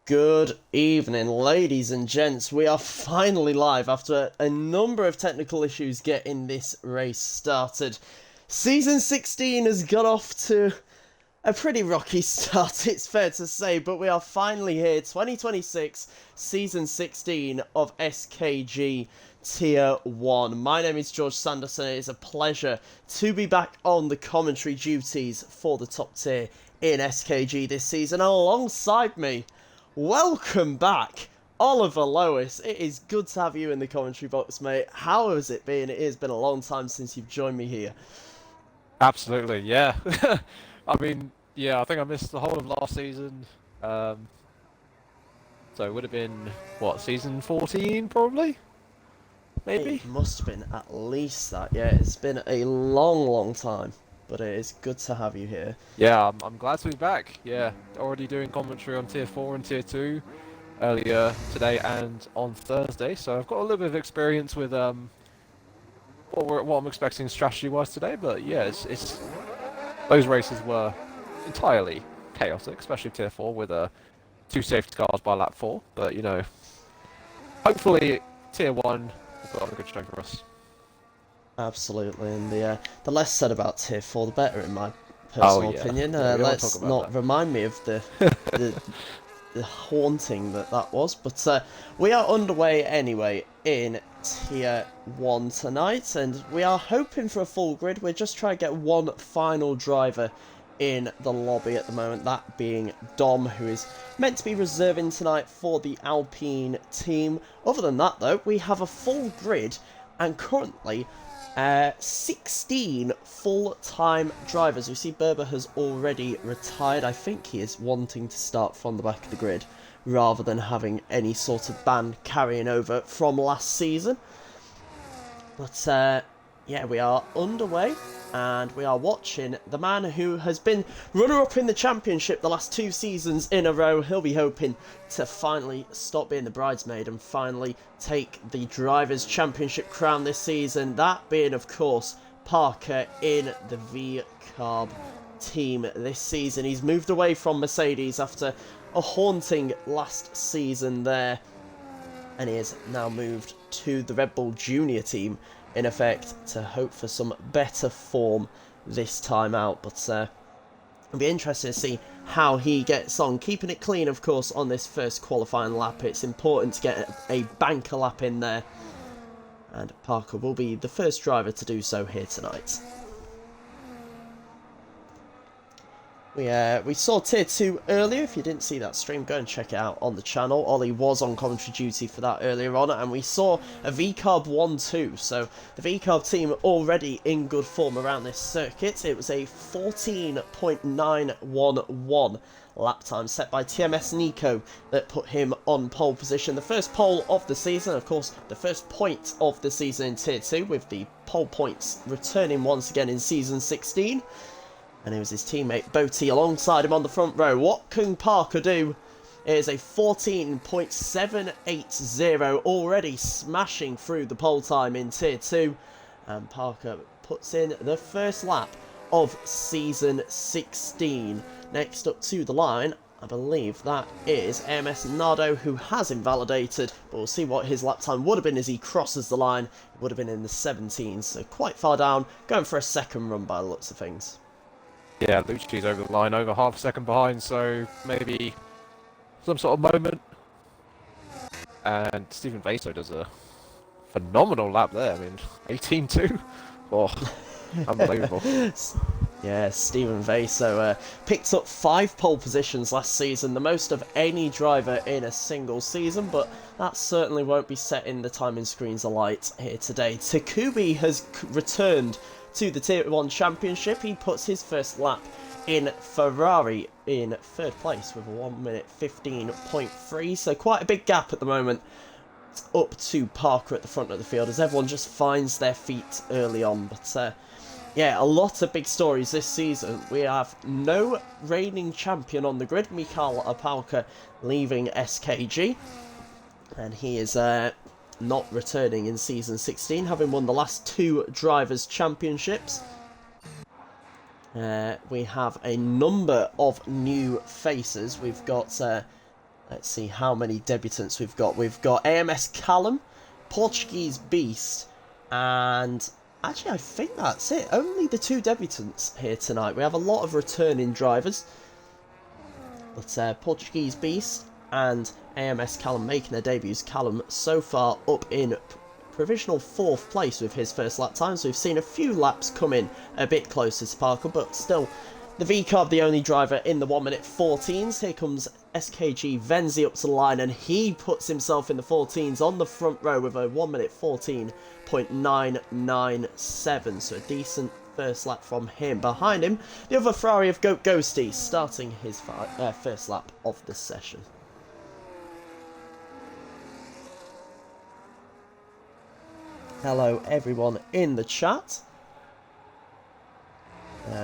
Good evening, ladies and gents. We are finally live after a number of technical issues getting this race started. Season 16 has got off to a pretty rocky start, it's fair to say, but we are finally here. 2026, Season 16 of SKG Tier 1. My name is George Sanderson. It is a pleasure to be back on the commentary duties for the top tier in SKG this season. Alongside me, welcome back, Oliver Lois. It is good to have you in the commentary box, mate. How has it been? It has been a long time since you've joined me here. Absolutely, yeah. I think I missed the whole of last season. So it would have been, what, season 14, probably? Maybe? It must have been at least that, yeah. It's been a long time, but it is good to have you here. Yeah, I'm glad to be back. Yeah, already doing commentary on Tier 4 and Tier 2 earlier today and on Thursday, so I've got a little bit of experience with what I'm expecting strategy-wise today, but yeah, it's those races were entirely chaotic, especially Tier 4 with two safety cars by lap 4, but you know, hopefully Tier 1 will put on a good show for us. Absolutely, and the less said about Tier 4, the better, in my Oh personal yeah, opinion. yeah, we don't want to Let's talk about not remind me of the the haunting that was. But we are underway anyway in Tier 1 tonight, and we are hoping for a full grid. We're just trying to get one final driver in the lobby at the moment, that being Dom, who is meant to be reserving tonight for the Alpine team. Other than that, though, we have a full grid, and currently 16 full-time drivers. We see Berber has already retired. I think he is wanting to start from the back of the grid rather than having any sort of ban carrying over from last season. But yeah, we are underway, and we are watching the man who has been runner-up in the championship the last 2 seasons in a row. He'll be hoping to finally stop being the bridesmaid and finally take the Drivers' Championship crown this season. That being, of course, Parker in the V-Carb team this season. He's moved away from Mercedes after a haunting last season there, and he has now moved to the Red Bull Junior team, in effect, to hope for some better form this time out. But it'll be interesting to see how he gets on. Keeping it clean, of course, on this first qualifying lap. It's important to get a banker lap in there, and Parker will be the first driver to do so here tonight. We saw Tier 2 earlier. If you didn't see that stream, go and check it out on the channel. Ollie was on commentary duty for that earlier on, and we saw a VCARB 1-2. So the VCARB team already in good form around this circuit. It was a 14.911 lap time set by TMS Nico that put him on pole position. The first pole of the season, of course, the first point of the season in Tier 2, with the pole points returning once again in Season 16. And it was his teammate Boaty alongside him on the front row. What can Parker do? It is a 14.780, already smashing through the pole time in Tier 2. And Parker puts in the first lap of Season 16. Next up to the line, I believe that is AMS Nardo, who has invalidated. But we'll see what his lap time would have been as he crosses the line. It would have been in the 17s, so quite far down. Going for a second run by the looks of things. Yeah, Lucci's over the line, over half a second behind, so maybe some sort of moment. And Stephen Vaso does a phenomenal lap there. I mean, 18-2. Oh, unbelievable. Yeah, Stephen Vaso picked up 5 pole positions last season, the most of any driver in a single season, but that certainly won't be setting the timing screens alight here today. Takubi has returned to the Tier 1 Championship. He puts his first lap in Ferrari in 3rd place with a 1:15.3, so quite a big gap at the moment up to Parker at the front of the field as everyone just finds their feet early on. But yeah, a lot of big stories this season. We have no reigning champion on the grid, Mikhail Opalka leaving SKG, and he is not returning in Season 16, having won the last 2 Drivers' Championships. We have a number of new faces. We've got Let's see how many debutants we've got. We've got AMS Callum, Portuguese Beast, and actually I think that's it. Only the 2 debutants here tonight. We have a lot of returning drivers. But Portuguese Beast and AMS Callum making their debuts. Callum so far up in provisional 4th place with his first lap time. So we've seen a few laps come in a bit closer to Parker, but still the VCARB the only driver in the 1 minute 14s. Here comes SKG Venzi up to the line, and he puts himself in the 14s on the front row with a 1 minute 14.997. So a decent first lap from him. Behind him, the other Ferrari of Goat Ghosty starting his first lap of the session. Hello everyone in the chat.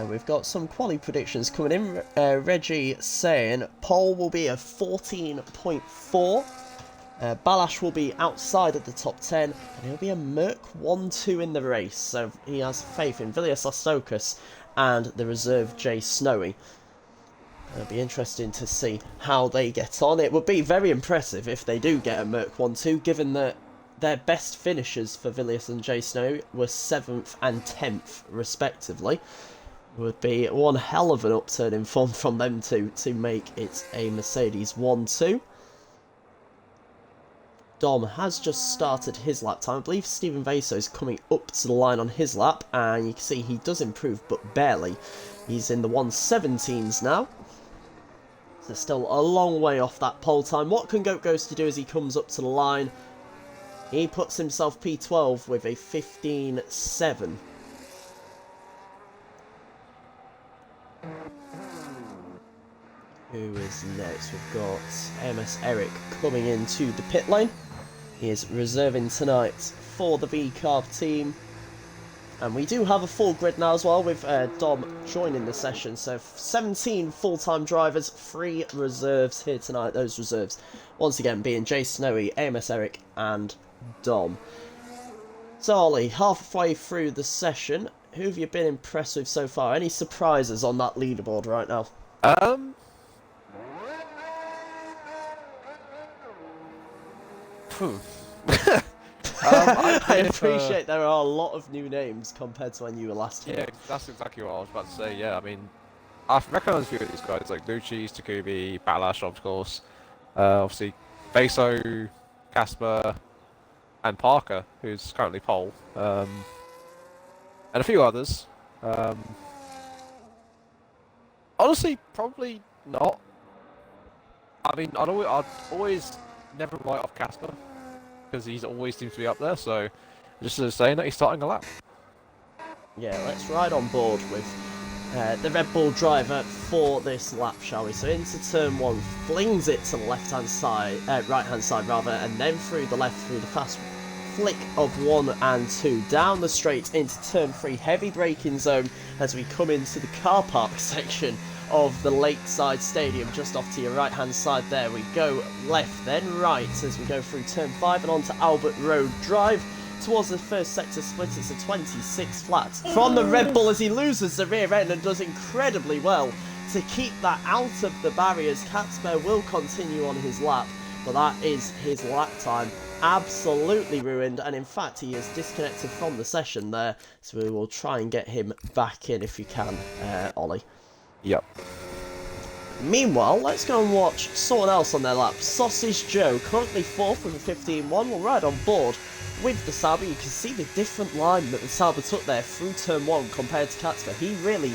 We've got some quali predictions coming in. Reggie saying pole will be a 14.4. Balash will be outside of the top 10, and he'll be a Merc 1-2 in the race, so he has faith in Vilius Astokis and the reserve Jay Snowy. It'll be interesting to see how they get on. It would be very impressive if they do get a Merc 1-2, given that their best finishers for Vilius and Jay Snowy were 7th and 10th respectively. It would be one hell of an upturn in form from them two to make it a Mercedes 1-2. Dom has just started his lap time. I believe Stephen Vaso is coming up to the line on his lap, and you can see he does improve, but barely. He's in the 1:17s now. So still a long way off that pole time. What can Goat Ghost do as he comes up to the line? He puts himself P12 with a 15.7. Who is next? We've got MS Eric coming into the pit lane. He is reserving tonight for the VCARB team. And we do have a full grid now as well, with Dom joining the session. So 17 full-time drivers, 3 reserves here tonight. Those reserves, once again, being Jay Snowy, AMS Eric, and Dom. So Ollie, halfway through the session, who have you been impressed with so far? Any surprises on that leaderboard right now? I appreciate there are a lot of new names compared to when you were last here. Yeah, that's exactly what I was about to say. Yeah, I mean, I recognise a few of these guys like Lucci, Takubi, Balash, of course. Obviously, Vaso, Casper, and Parker, who's currently pole, and a few others. Honestly, probably not. I mean, I'd always never write off Casper, because he always seems to be up there, so just saying that he's starting a lap. Yeah, let's ride on board with the Red Bull driver for this lap, shall we? So into turn 1, flings it to the left-hand side, right-hand side rather, and then through the left through the fast flick of 1 and 2, down the straight into turn 3, heavy braking zone as we come into the car park section of the Lakeside Stadium, just off to your right hand side there. We go left then right as we go through turn 5 and onto Albert Road Drive towards the first sector split. It's a 26 flat from the Red Bull as he loses the rear end and does incredibly well to keep that out of the barriers. Catsbear will continue on his lap, but that is his lap time absolutely ruined, and in fact he is disconnected from the session there, so we will try and get him back in if we can, Ollie. Yep. Meanwhile, let's go and watch someone else on their lap. Sausage Joe, currently 4th with a 15.1, will ride on board with the Sauber. You can see the different line that the Sauber took there through turn 1 compared to Catsper. He really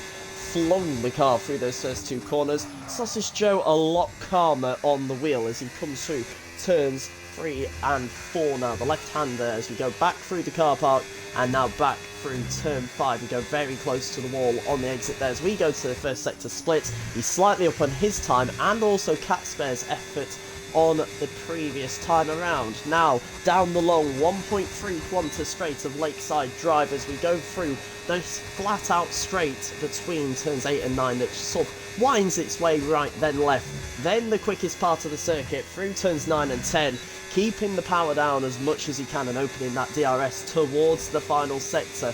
flung the car through those first 2 corners. Sausage Joe a lot calmer on the wheel as he comes through turns 3 and 4 now. The left-hander as we go back through the car park and now back through turn 5. We go very close to the wall on the exit there as we go to the first sector split. He's slightly up on his time and also Catspear's effort on the previous time around. Now down the long 1.3 kilometre straight of Lakeside Drive as we go through this flat out straight between turns 8 and 9 that sort of winds its way right then left, then the quickest part of the circuit through turns 9 and 10, keeping the power down as much as he can and opening that DRS towards the final sector.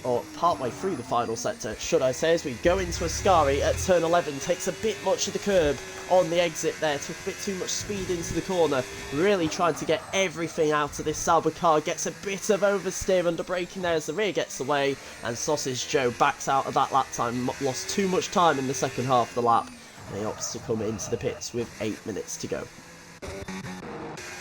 or partway through the final sector, should I say, as we go into Ascari at turn 11. Takes a bit much of the curb on the exit there, took a bit too much speed into the corner, really trying to get everything out of this Sauber car. Gets a bit of oversteer under braking there as the rear gets away, and Sausage Joe backs out of that lap time, lost too much time in the second half of the lap, and he opts to come into the pits with 8 minutes to go.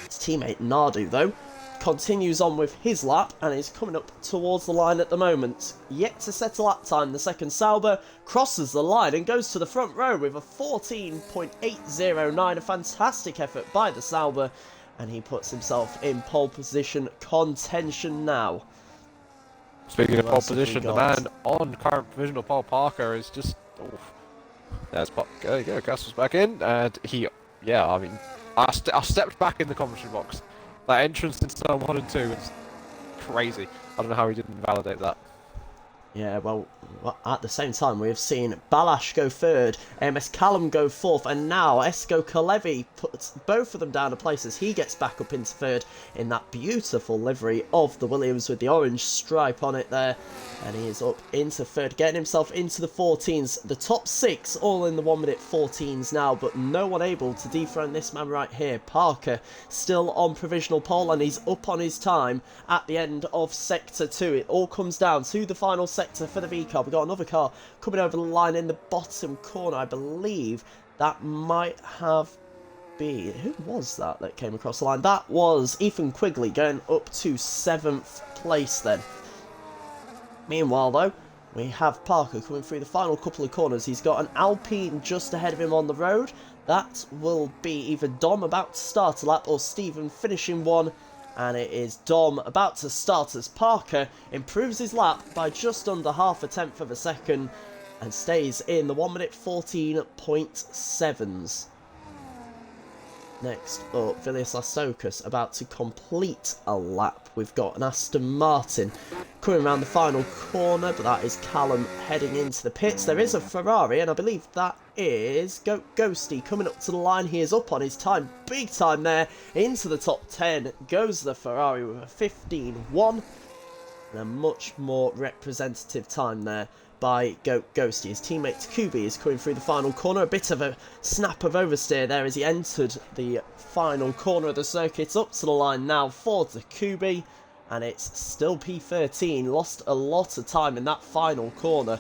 His teammate Nardu, though, continues on with his lap and is coming up towards the line at the moment. Yet to set a lap time, the second Sauber crosses the line and goes to the front row with a 14.809, a fantastic effort by the Sauber, and he puts himself in pole position contention now. Speaking of pole position, the man on current provisional pole, Parker, is just... Oof. There's there you go, Gasly's back in, and he... Yeah, I mean, I stepped back in the commentary box. That entrance into turn 1 and 2 is crazy. I don't know how he didn't validate that. Yeah, well, at the same time, we have seen Balash go third, MS Callum go fourth, and now Esko Kalevi puts both of them down to places. He gets back up into third in that beautiful livery of the Williams with the orange stripe on it there. And he is up into third, getting himself into the 14s. The top 6 all in the 1 minute 14s now, but no one able to dethrone this man right here. Parker still on provisional pole, and he's up on his time at the end of Sector 2. It all comes down to the final sector for the V car. We've got another car coming over the line in the bottom corner. I believe that might have been... Who was that came across the line? That was Ethan Quigley going up to 7th place then. Meanwhile, though, we have Parker coming through the final couple of corners. He's got an Alpine just ahead of him on the road. That will be either Dom about to start a lap or Stephen finishing one. And it is Dom about to start as Parker improves his lap by just under half a tenth of a second and stays in the 1 minute 14.7s. Next up, Vilius Lastokas about to complete a lap. We've got an Aston Martin coming around the final corner, but that is Callum heading into the pits. There is a Ferrari, and I believe that is Ghosty coming up to the line. He is up on his time, big time there, into the top 10. Goes the Ferrari with a 15.1, and a much more representative time there by Ghosty. His teammate Takubi is coming through the final corner. A bit of a snap of oversteer there as he entered the final corner of the circuit. Up to the line now for Takubi, and it's still P13. Lost a lot of time in that final corner.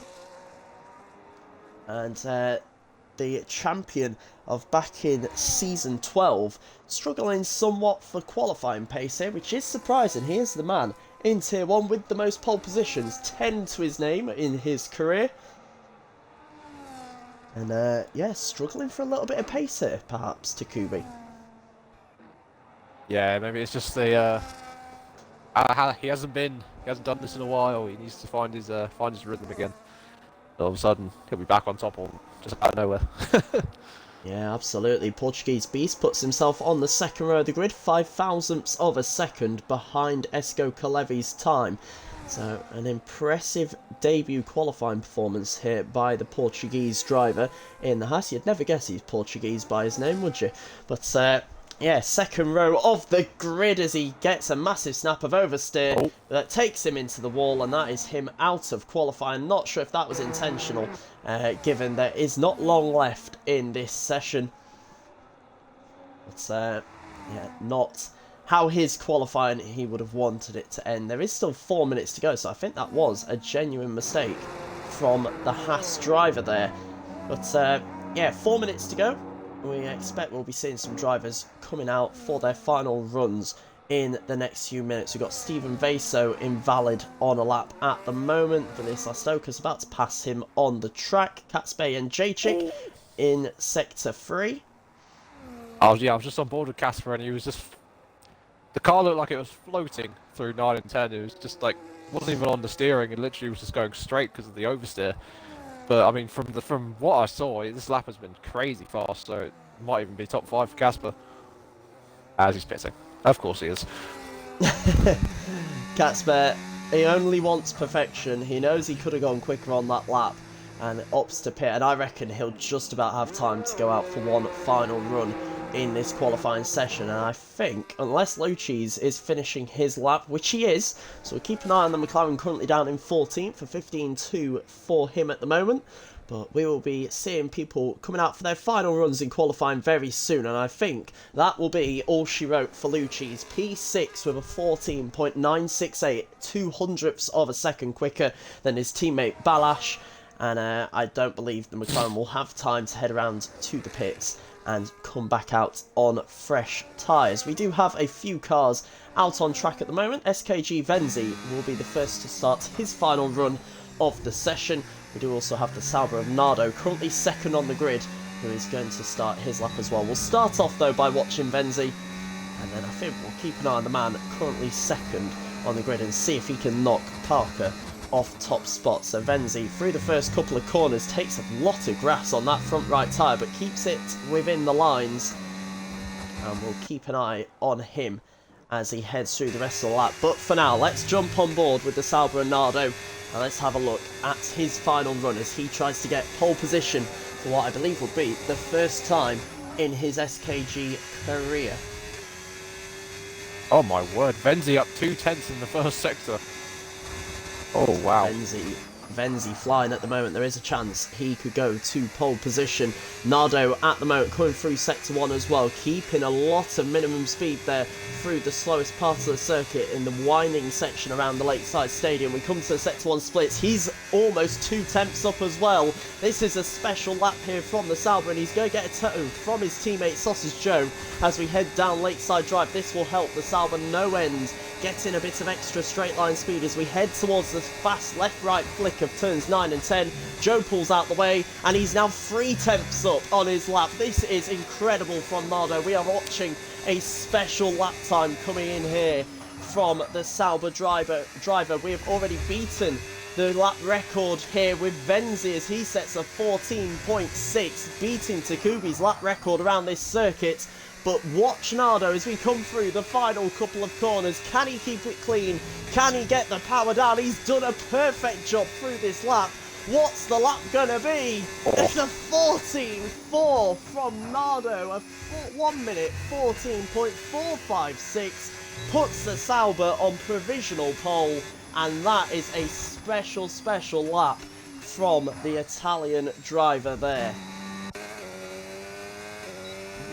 And the champion of back in Season 12 struggling somewhat for qualifying pace here, which is surprising. He is the man in Tier 1 with the most pole positions, 10 to his name in his career. And yeah, struggling for a little bit of pace here, perhaps, Takubi. Yeah, maybe it's just the he hasn't done this in a while. He needs to find his rhythm again. All of a sudden, he'll be back on top or just out of nowhere. Yeah, absolutely. Portuguese Beast puts himself on the second row of the grid, 0.005 of a second behind Esko Kalevi's time. So, an impressive debut qualifying performance here by the Portuguese driver in the Haas. You'd never guess he's Portuguese by his name, would you? But, yeah, second row of the grid as he gets a massive snap of oversteer that takes him into the wall, and that is him out of qualifying. Not sure if that was intentional, given there is not long left in this session. But, yeah, not how his qualifying he would have wanted it to end. There is still 4 minutes to go, so I think that was a genuine mistake from the Haas driver there. But, yeah, 4 minutes to go. We expect we'll be seeing some drivers coming out for their final runs in the next few minutes. We've got Stephen Vaso invalid on a lap at the moment. Vilius Lastokas about to pass him on the track. Katzbay and Jacek in Sector 3. I was just on board with Casper, and he was just... The car looked like it was floating through 9 and 10. It was just like, wasn't even on the steering, it literally was just going straight because of the oversteer. But I mean, from what I saw, this lap has been crazy fast, so it might even be top 5 for Casper. As he's pitting. Of course he is. Katzbay, he only wants perfection. He knows he could have gone quicker on that lap and opts to pit, and I reckon he'll just about have time to go out for one final run in this qualifying session, and I think, unless Lucchese is finishing his lap, which he is, so we'll keep an eye on the McLaren currently down in 14th for 15.2 for him at the moment. But we will be seeing people coming out for their final runs in qualifying very soon, and I think that will be all she wrote for Lucchese. P6 with a 14.968, 200ths of a second quicker than his teammate Balazs, and I don't believe the McLaren will have time to head around to the pits and come back out on fresh tyres. We do have a few cars out on track at the moment. SKG Venzi will be the first to start his final run of the session. We do also have the Sauber of Nardo, currently second on the grid, who is going to start his lap as well. We'll start off though by watching Venzi, and then I think we'll keep an eye on the man currently second on the grid and see if he can knock Parker off top spot. So Venzi, through the first couple of corners, takes a lot of grass on that front right tyre, but keeps it within the lines, and we'll keep an eye on him as he heads through the rest of the lap. But for now, let's jump on board with the Sauber and Nardo, and let's have a look at his final run as he tries to get pole position for what I believe will be the first time in his SKG career. Oh my word, Venzi up 2/10 in the first sector. Oh wow. Venzi flying at the moment. There is a chance he could go to pole position. Nardo at the moment coming through sector 1 as well, keeping a lot of minimum speed there through the slowest part of the circuit in the winding section around the Lakeside Stadium. We come to the sector 1 splits. He's almost 2/10 up as well. This is a special lap here from the Sauber, and he's going to get a tow from his teammate Sausage Joe as we head down Lakeside Drive. This will help the Sauber no end get in a bit of extra straight line speed as we head towards the fast left-right flick of turns 9 and 10. Joe pulls out the way, and he's now 3/10 up on his lap. This is incredible from Nardo. We are watching a special lap time coming in here from the Sauber driver. We have already beaten the lap record here with Venzi as he sets a 14.6, beating Takubi's lap record around this circuit. But watch Nardo as we come through the final couple of corners. Can he keep it clean? Can he get the power down? He's done a perfect job through this lap. What's the lap gonna be? It's a 14.4 from Nardo. A 1 minute 14.456 puts the Sauber on provisional pole, and that is a special lap from the Italian driver there.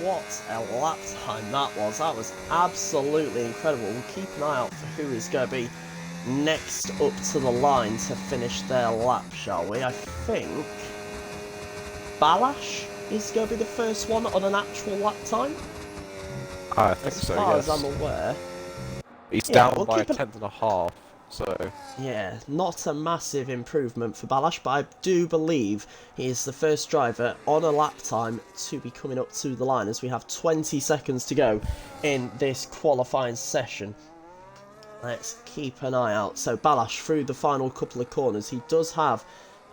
What a lap time that was. That was absolutely incredible. We'll keep an eye out for who is going to be next up to the line to finish their lap, shall we? I think Balazs is going to be the first one on an actual lap time. I think so, as far yes. as I'm aware. He's Yeah, down we'll by a keep an- 10.5, so... Yeah, not a massive improvement for Balazs, but I do believe he is the first driver on a lap time to be coming up to the line as we have 20 seconds to go in this qualifying session. Let's keep an eye out. So Balazs through the final couple of corners. He does have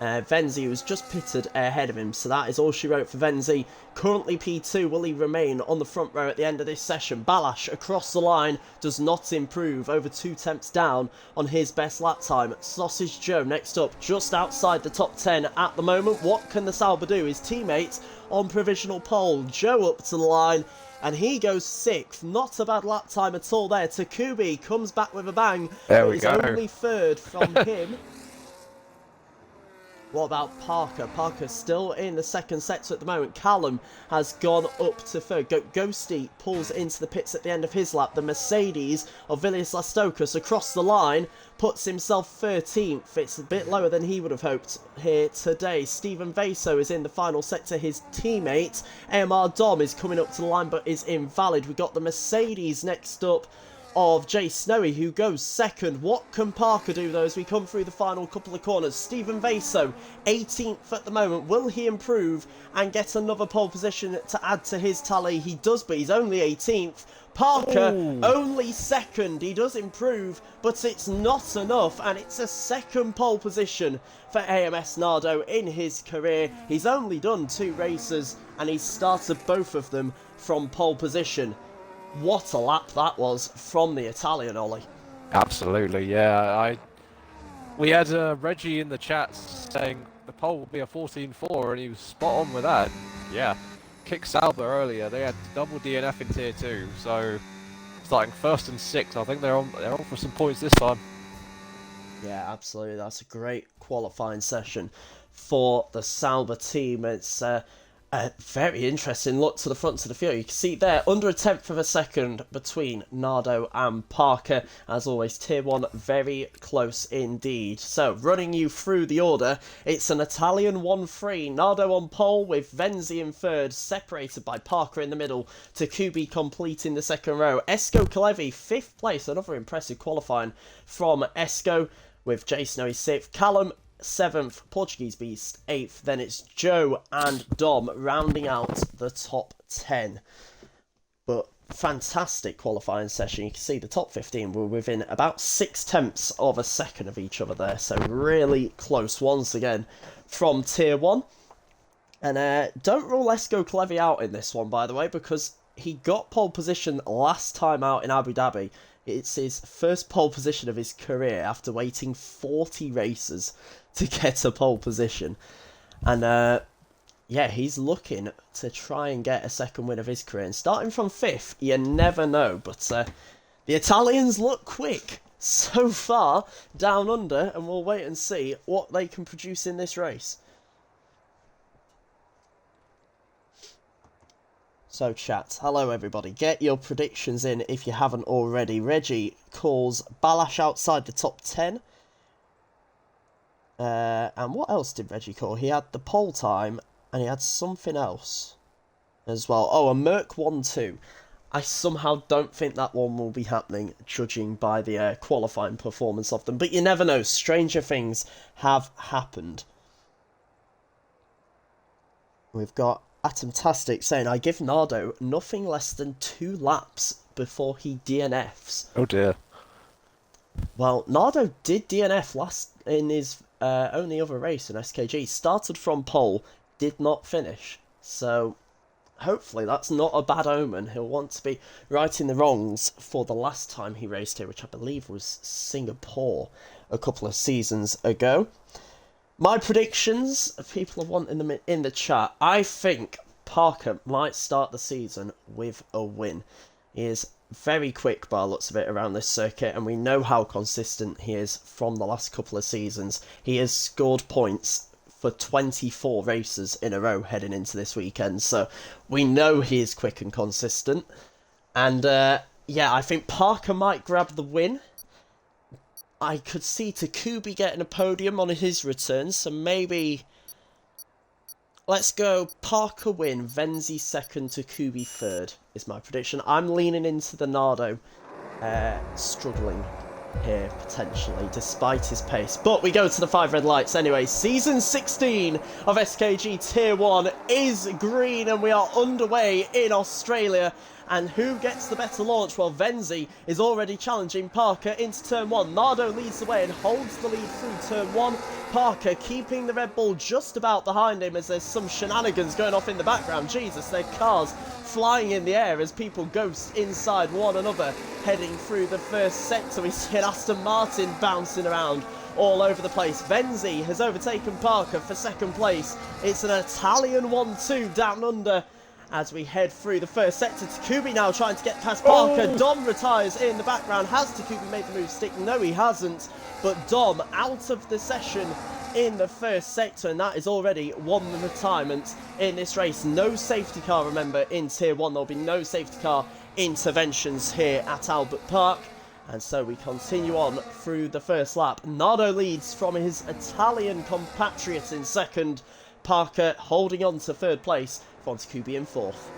Venzi, who's just pitted ahead of him, so that is all she wrote for Venzi. Currently P2, will he remain on the front row at the end of this session? Balazs across the line does not improve, over 2/10 down on his best lap time. Sausage Joe next up, just outside the top 10 at the moment. What can the Sauber do? His teammates on provisional pole. Joe up to the line, and he goes 6th. Not a bad lap time at all there. Takubi comes back with a bang. There we It's go. only 3rd from him. What about Parker? Parker's still in the second sector at the moment. Callum has gone up to 3rd. Ghosty pulls into the pits at the end of his lap. The Mercedes of Vilius Lastokas across the line puts himself 13th. It's a bit lower than he would have hoped here today. Stephen Vaso is in the final sector. His teammate, AMR Dom, is coming up to the line but is invalid. We've got the Mercedes next up of Jay Snowy, who goes 2nd. What can Parker do though as we come through the final couple of corners? Stephen Vaso, 18th at the moment. Will he improve and get another pole position to add to his tally? He does, but he's only 18th. Parker, only 2nd. He does improve, but it's not enough, and it's a 2nd pole position for AMS Nardo in his career. He's only done 2 races, and he's started both of them from pole position. What a lap that was from the Italian, Ollie. Absolutely, yeah. We had Reggie in the chat saying the pole will be a 14.4, and he was spot on with that. Yeah, kicked Sauber earlier. They had double DNF in Tier 2, so starting 1st and 6th, I think they're on for some points this time. Yeah, absolutely. That's a great qualifying session for the Sauber team. It's a very interesting look to the front of the field. You can see there, under a tenth of a second between Nardo and Parker. As always, Tier 1 very close indeed. So, running you through the order, it's an Italian 1-3. Nardo on pole with Venzi in third, separated by Parker in the middle. Takubi completing the second row. Esko Kalevi, 5th place. Another impressive qualifying from Esko, with Jason Owie 6th. Callum 7th, Portuguese Beast 8th, then it's Joe and Dom rounding out the top 10. But fantastic qualifying session. You can see the top 15 were within about 0.6 of a second of each other there, so really close once again from Tier 1. And don't rule Esko Kalevi out in this one, by the way, because he got pole position last time out in Abu Dhabi. It's his first pole position of his career after waiting 40 races to get a pole position. And yeah, he's looking to try and get a second win of his career. And starting from 5th, you never know. But the Italians look quick so far down under, and we'll wait and see what they can produce in this race. So chat, hello everybody, get your predictions in if you haven't already. Reggie calls Balash outside the top 10. And what else did Reggie call? He had the pole time, and he had something else as well. Oh, a Merc 1-2. I somehow don't think that one will be happening, judging by the qualifying performance of them. But you never know, stranger things have happened. We've got Atomtastic saying, I give Nardo nothing less than 2 laps before he DNFs. Oh dear. Well, Nardo did DNF last in his only other race in SKG. Started from pole, did not finish. So, hopefully that's not a bad omen. He'll want to be righting the wrongs for the last time he raced here, which I believe was Singapore a couple of seasons ago. My predictions, people are wanting them in the chat. I think Parker might start the season with a win. He is very quick by the looks of it around this circuit, and we know how consistent he is from the last couple of seasons. He has scored points for 24 races in a row heading into this weekend, so we know he is quick and consistent. And yeah, I think Parker might grab the win. I could see Takubi getting a podium on his return, so maybe let's go Parker win, Venzi second, Takubi third is my prediction. I'm leaning into the Nardo struggling here potentially despite his pace, but we go to the 5 red lights anyway. Season 16 of SKG Tier 1 is green, and we are underway in Australia. And who gets the better launch? Well, Venzi is already challenging Parker into turn 1. Nardo leads the way and holds the lead through turn 1. Parker keeping the Red Bull just about behind him as there's some shenanigans going off in the background. Jesus, their cars flying in the air as people ghost inside one another, heading through the first sector. We see an Aston Martin bouncing around all over the place. Venzi has overtaken Parker for second place. It's an Italian 1-2 down under as we head through the first sector. Takubi now trying to get past Parker. Oh. Dom retires in the background. Has Takubi made the move stick? No, he hasn't. But Dom out of the session in the first sector, and that is already one retirement in this race. No safety car, remember, in Tier 1. There'll be no safety car interventions here at Albert Park. And so we continue on through the first lap. Nardo leads from his Italian compatriot in second. Parker holding on to third place. Takubi in fourth.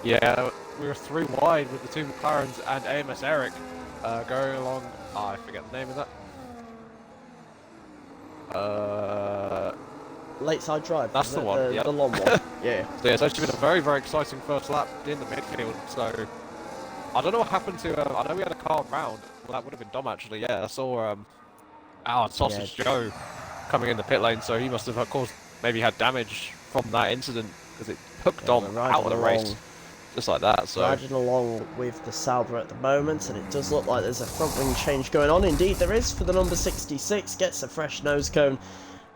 Yeah, we were 3 wide with the 2 McLarens and AMS Eric going along. Oh, I forget the name of that. Lakeside Drive. That's the one. The long one. Yeah. So yeah, it's actually been a very, very exciting first lap in the midfield. So I don't know what happened to. I know we had a car round. Well, that would have been Dom actually. Yeah, I saw Sausage Joe coming in the pit lane. So he must have, of course, maybe had damage from that incident because it hooked Dom out of the race just like that. So riding along with the Sauber at the moment, and it does look like there's a front wing change going on. Indeed there is, for the number 66. Gets a fresh nose cone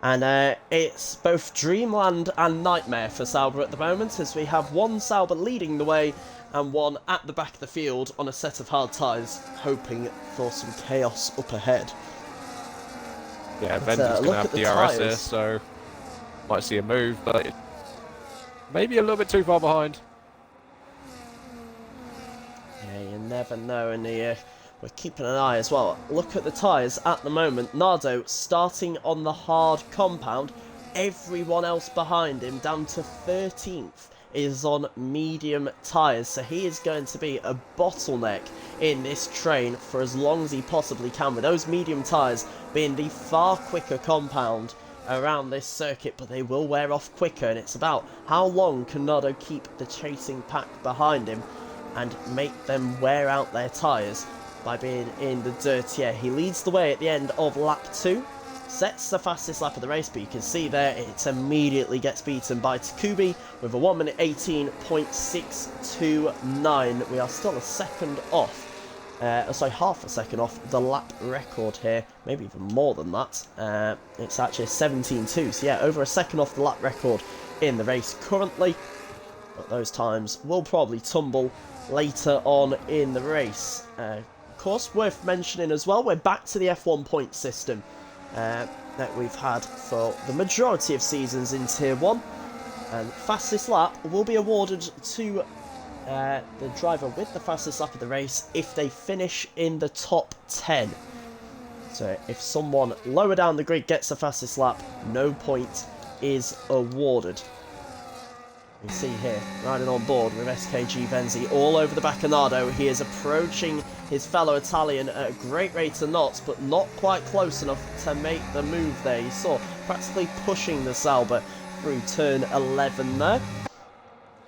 And it's both Dreamland and Nightmare for Sauber at the moment, as we have one Sauber leading the way and one at the back of the field on a set of hard tyres, hoping for some chaos up ahead. Yeah, Venzi's going to have the DRS here, tyres. so might see a move, but maybe a little bit too far behind. Yeah, you never know, and we're keeping an eye as well. Look at the tyres at the moment. Nardo starting on the hard compound. Everyone else behind him, down to 13th, is on medium tyres. So he is going to be a bottleneck in this train for as long as he possibly can, with those medium tyres being the far quicker compound around this circuit, but they will wear off quicker, and it's about how long can Nardo keep the chasing pack behind him and make them wear out their tyres by being in the dirty air. He leads the way at the end of lap 2, sets the fastest lap of the race, but you can see there it immediately gets beaten by Takubi with a 1 minute 18.629. We are still a second off, half a second off the lap record here, maybe even more than that. It's actually 17.2, so yeah, over a second off the lap record in the race currently, but those times will probably tumble later on in the race. Of course, worth mentioning as well, we're back to the F1 point system that we've had for the majority of seasons in Tier 1, and fastest lap will be awarded to the driver with the fastest lap of the race if they finish in the top 10. So if someone lower down the grid gets the fastest lap, no point is awarded. You see here, riding on board with SKG Venzi all over the back of Nardo. He is approaching his fellow Italian at a great rate of knots, but not quite close enough to make the move there. You saw practically pushing the Sauber through turn 11 there,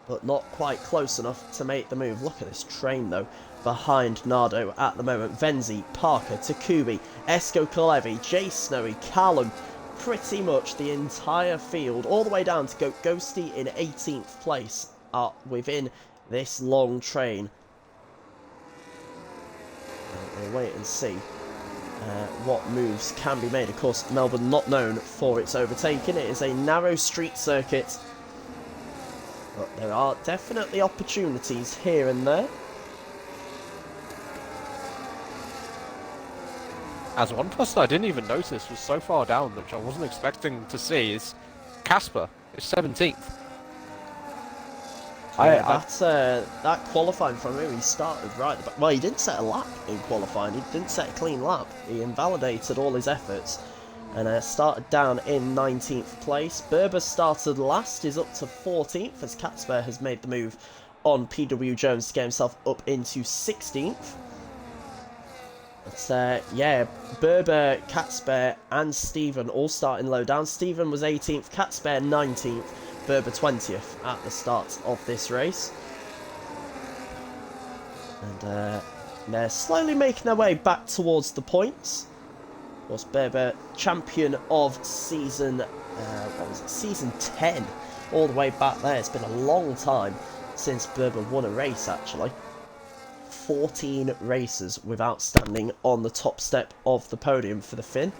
but not quite close enough to make the move. Look at this train though behind Nardo at the moment. Venzi, Parker, Takubi, Esco Kalevi, Jay Snowy, Callum, pretty much the entire field, all the way down to Ghosty in 18th place, are within this long train. We'll wait and see what moves can be made. Of course, Melbourne not known for its overtaking. It is a narrow street circuit, but there are definitely opportunities here and there. As one person I didn't even notice was so far down, which I wasn't expecting to see, is Casper. It's 17th. That qualifying from him, he started right at the back. Well, he didn't set a lap in qualifying. He didn't set a clean lap. He invalidated all his efforts and started down in 19th place. Berber started last, is up to 14th as Katzber has made the move on PW Jones to get himself up into 16th. But yeah, Berber, Katzber and Stephen all starting low down. Stephen was 18th, Katzber 19th, Berber 20th at the start of this race. And they're slowly making their way back towards the points. Of course, Berber, champion of season, season 10, all the way back there. It's been a long time since Berber won a race, actually. 14 races without standing on the top step of the podium for the Finn.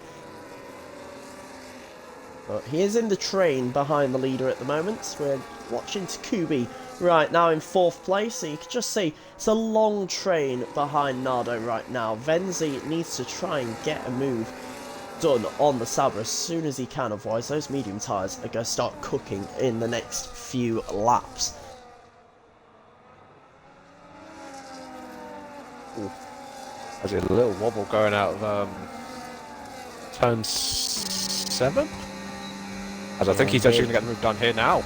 But he is in the train behind the leader at the moment. We're watching Takubi right now in 4th place, so you can just see it's a long train behind Nardo right now. Venzi needs to try and get a move done on the Sauber as soon as he can, otherwise those medium tyres are going to start cooking in the next few laps. There's a little wobble going out of turn 7. As I think he's actually going to get the move done here now.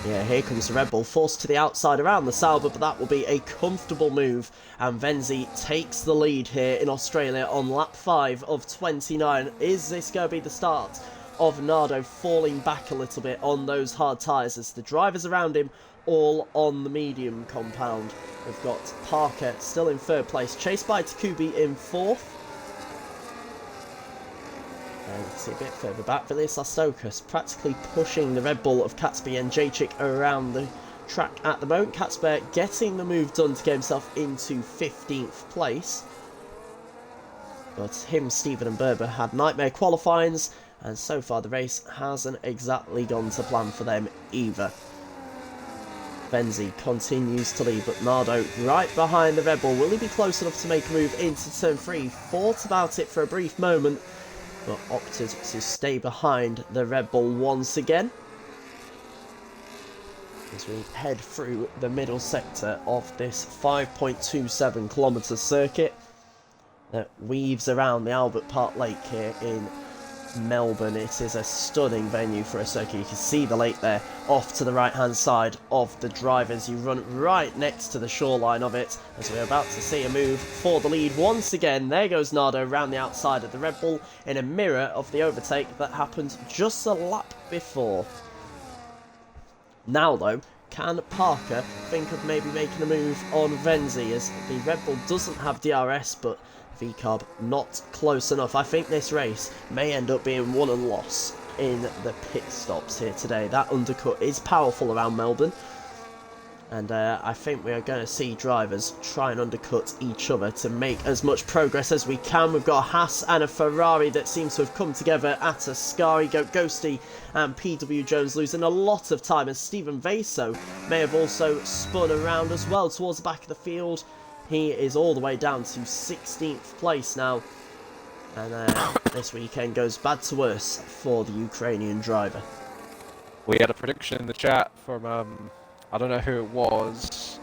Yeah, here comes the Red Bull, forced to the outside around the Sauber, but that will be a comfortable move. And Venzi takes the lead here in Australia on lap 5 of 29. Is this going to be the start of Nardo falling back a little bit on those hard tyres as the drivers around him all on the medium compound? We've got Parker still in 3rd place, chased by Takubi in 4th. And you can see a bit further back, Vilius Lastokas practically pushing the Red Bull of Katzby and Jacek around the track at the moment. Katzber getting the move done to get himself into 15th place. But him, Stephen and Berber had nightmare qualifyings, and so far the race hasn't exactly gone to plan for them either. Venzi continues to lead, but Nardo right behind the Red Bull. Will he be close enough to make a move into turn 3? Thought about it for a brief moment, but opted to stay behind the Red Bull once again. As we head through the middle sector of this 5.27 kilometre circuit that weaves around the Albert Park Lake here in Melbourne. It is a stunning venue for a circuit. You can see the lake there off to the right hand side of the drivers. You run right next to the shoreline of it, as we're about to see a move for the lead once again. There goes Nardo round the outside of the Red Bull in a mirror of the overtake that happened just a lap before. Now though, can Parker think of maybe making a move on Venzi, as the Red Bull doesn't have DRS, but VCARB not close enough. I think this race may end up being won and lost in the pit stops here today. That undercut is powerful around Melbourne, and I think we are going to see drivers try and undercut each other to make as much progress as we can. We've got a Haas and a Ferrari that seems to have come together at Ascari. Ghosty and PW Jones losing a lot of time, and Stephen Vaso may have also spun around as well towards the back of the field. He is all the way down to 16th place now, and this weekend goes bad to worse for the Ukrainian driver. We had a prediction in the chat from, I don't know who it was,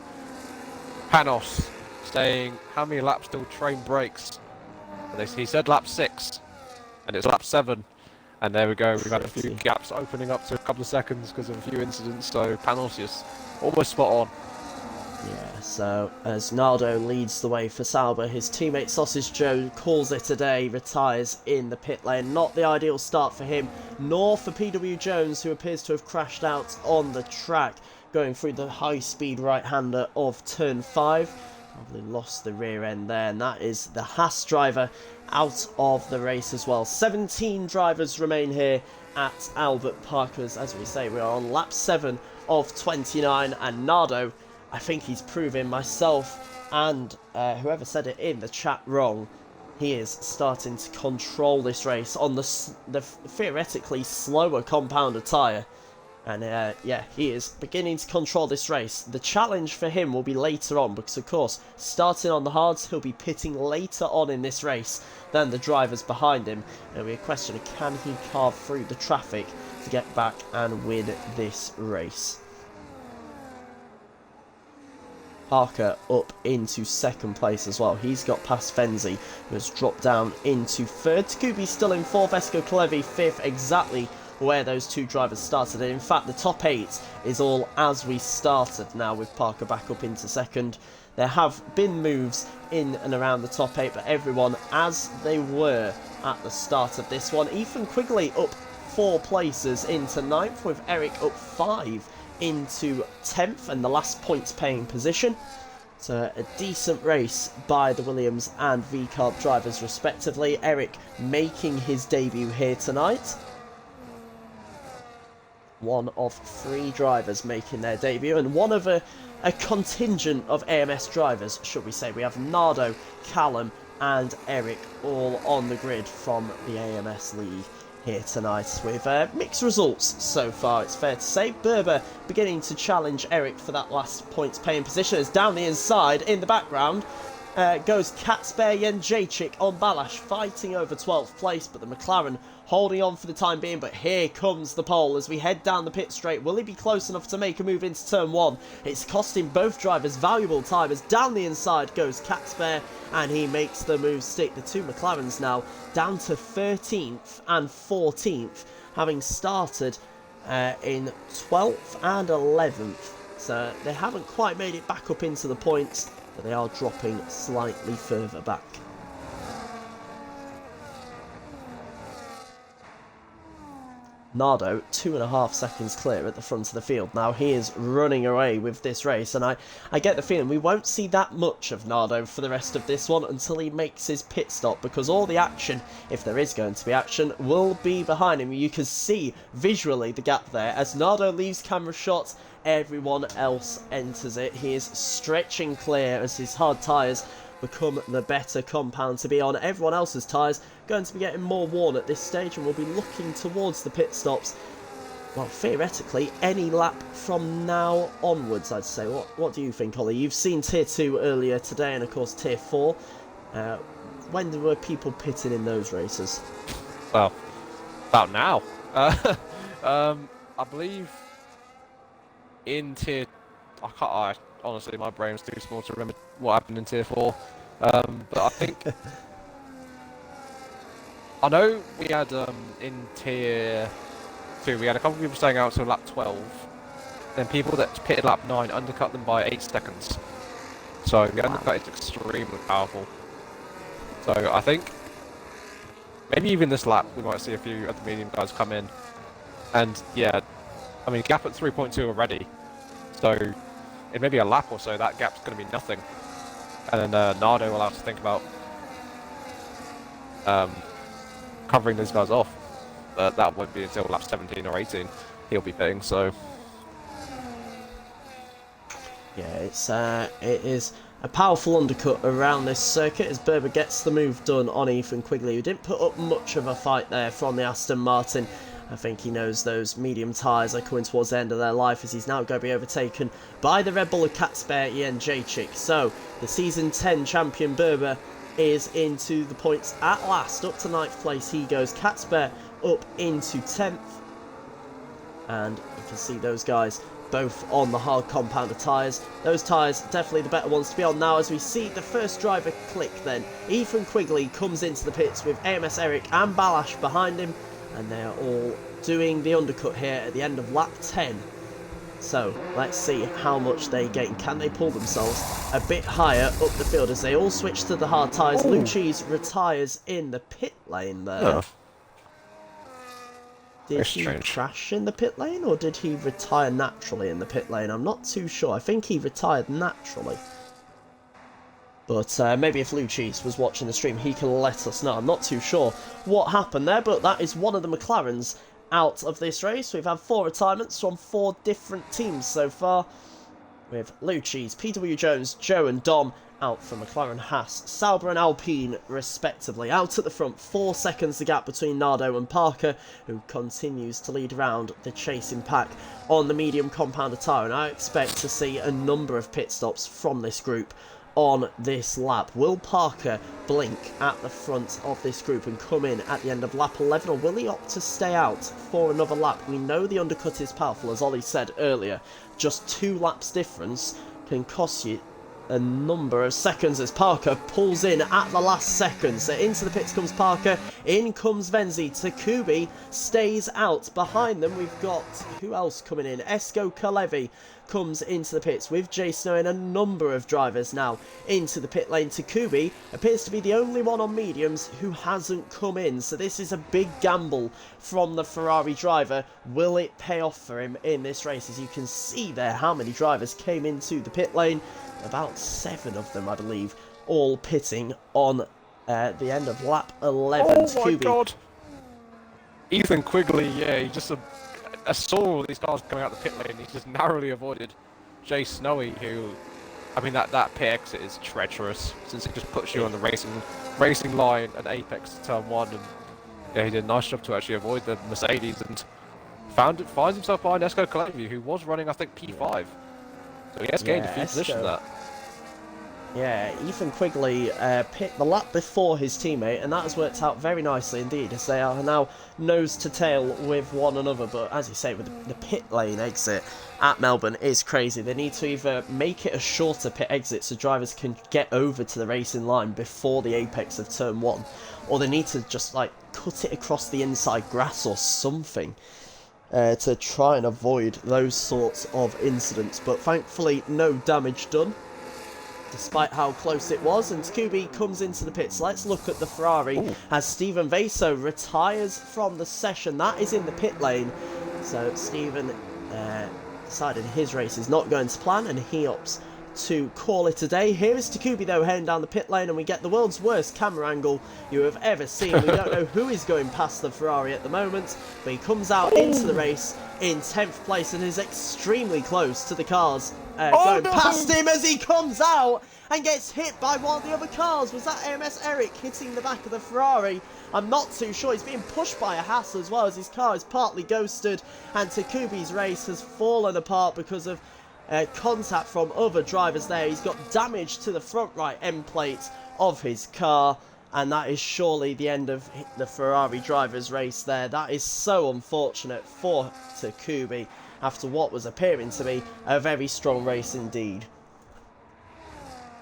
Panos, saying how many laps till train breaks. And he said lap 6, and it's lap 7. And there we go, we've had a few gaps opening up to a couple of seconds because of a few incidents, so Panos is almost spot on. Yeah, so as Nardo leads the way for Sauber, his teammate Sausage Joe calls it a day, retires in the pit lane. Not the ideal start for him, nor for PW Jones, who appears to have crashed out on the track, going through the high-speed right-hander of turn 5. Probably lost the rear end there, and that is the Haas driver out of the race as well. 17 drivers remain here at Albert Park, as we say, we are on lap 7 of 29, and Nardo, I think he's proving myself and whoever said it in the chat wrong. He is starting to control this race on the theoretically slower compounder tyre. And yeah, he is beginning to control this race. The challenge for him will be later on, because of course, starting on the hards, he'll be pitting later on in this race than the drivers behind him. It'll be a question of can he carve through the traffic to get back and win this race. Parker up into 2nd place as well. He's got past Venzi, who has dropped down into 3rd. Takubi still in 4th, Esko Kalevi 5th, exactly where those two drivers started. And in fact, the top 8 is all as we started now, with Parker back up into 2nd. There have been moves in and around the top 8, but everyone as they were at the start of this one. Ethan Quigley up 4 places into 9th, with Eric up 5 into 10th and the last points paying position. So a decent race by the Williams and VCARB drivers respectively. Eric making his debut here tonight. One of 3 drivers making their debut, and one of a contingent of AMS drivers, should we say. We have Nardo, Callum and Eric all on the grid from the AMS league here tonight, with mixed results so far, it's fair to say. Berber beginning to challenge Eric for that last points paying position, as down the inside in the background goes Katzbear Jędrzejczyk on Balash, fighting over 12th place, but the McLaren holding on for the time being. But here comes the pole as we head down the pit straight. Will he be close enough to make a move into turn 1? It's costing both drivers valuable time, as down the inside goes Katzbear, and he makes the move stick. The two McLarens now down to 13th and 14th, having started in 12th and 11th. So they haven't quite made it back up into the points, but they are dropping slightly further back. Nardo 2.5 seconds clear at the front of the field. Now he is running away with this race, and I get the feeling we won't see that much of Nardo for the rest of this one until he makes his pit stop, because all the action, if there is going to be action, will be behind him. You can see visually the gap there. As Nardo leaves camera shot, everyone else enters it. He is stretching clear as his hard tyres become the better compound to be on. Everyone else's tyres going to be getting more worn at this stage, and we'll be looking towards the pit stops. Well, theoretically, any lap from now onwards, I'd say. What do you think, Ollie? You've seen Tier 2 earlier today, and of course Tier 4. When were people pitting in those races? Well, about now. I believe in Tier... honestly, my brain's too small to remember what happened in Tier 4. But I think... I know we had, in Tier 2, we had a couple of people staying out till lap 12. Then people that pitted lap 9 undercut them by 8 seconds. So the undercut is extremely powerful. So I think maybe even this lap we might see a few of the medium guys come in. And yeah, I mean, gap at 3.2 already. So in maybe a lap or so, that gap's going to be nothing. And then Nardo will have to think about covering these guys off. But that won't be until lap 17 or 18 he'll be pitting, so... Yeah, it is a powerful undercut around this circuit as Berber gets the move done on Ethan Quigley, who didn't put up much of a fight there from the Aston Martin. I think he knows those medium tyres are coming towards the end of their life, as he's now going to be overtaken by the Red Bull of Kacper Jędrzejczyk. So, the Season 10 champion Berber is into the points at last. Up to 9th place he goes. Kacper up into 10th. And you can see those guys both on the hard compounder tyres. Those tyres definitely the better ones to be on now, as we see the first driver click then. Ethan Quigley comes into the pits with AMS Eric and Balazs behind him, and they are all doing the undercut here at the end of lap 10. So let's see how much they gain. Can they pull themselves a bit higher up the field as they all switch to the hard tyres? Lucchese retires in the pit lane there. Oh. Did he crash in the pit lane, or did he retire naturally in the pit lane? I'm not too sure. I think he retired naturally. But maybe if Lucchese was watching the stream, he can let us know. I'm not too sure what happened there, but that is one of the McLarens out of this race. We've had 4 retirements from 4 different teams so far, with Lucchese, PW Jones, Joe and Dom out for McLaren, Haas, Sauber and Alpine respectively. Out at the front, 4 seconds the gap between Nardo and Parker, who continues to lead around the chasing pack on the medium compounder tyre, and I expect to see a number of pit stops from this group on this lap. Will Parker blink at the front of this group and come in at the end of lap 11, or will he opt to stay out for another lap? We know the undercut is powerful, as Ollie said earlier. Just 2 laps difference can cost you a number of seconds as Parker pulls in at the last second. So into the pits comes Parker, in comes Venzi. Takubi stays out. Behind them we've got, who else coming in? Esko Kalevi comes into the pits with Jay Snow and a number of drivers now into the pit lane. Takubi appears to be the only one on mediums who hasn't come in, so this is a big gamble from the Ferrari driver. Will it pay off for him in this race? As you can see there, how many drivers came into the pit lane. About 7 of them, I believe, all pitting on the end of lap 11. Oh my god! Ethan Quigley, yeah, he just I saw all these cars coming out the pit lane. He just narrowly avoided Jay Snowy, who, I mean, that pit exit is treacherous, since it just puts you on the racing line and apex to turn 1. And yeah, he did a nice job to actually avoid the Mercedes and finds himself behind Esko Kalevi, who was running, I think, P5. So he has gained a few position there. Yeah, Ethan Quigley pit the lap before his teammate, and that has worked out very nicely indeed, as they are now nose to tail with one another. But as you say, with the pit lane exit at Melbourne is crazy. They need to either make it a shorter pit exit so drivers can get over to the racing line before the apex of turn 1, or they need to just like cut it across the inside grass or something. To try and avoid those sorts of incidents, but thankfully no damage done, despite how close it was. And Takubi comes into the pits. Let's look at the Ferrari as Steven Vaso retires from the session. That is in the pit lane, so Steven decided his race is not going to plan, and he opts to call it a day. Here is Takubi though heading down the pit lane, and we get the world's worst camera angle you have ever seen. We don't know who is going past the Ferrari at the moment, but he comes out into the race in 10th place and is extremely close to the cars going past him as he comes out, and gets hit by one of the other cars. Was that AMS Eric hitting the back of the Ferrari? I'm not too sure. He's being pushed by a Haas as well, as his car is partly ghosted, and Takubi's race has fallen apart because of contact from other drivers there. He's got damage to the front right end plate of his car, and that is surely the end of the Ferrari drivers race there. That is so unfortunate for Takubi after what was appearing to be a very strong race indeed.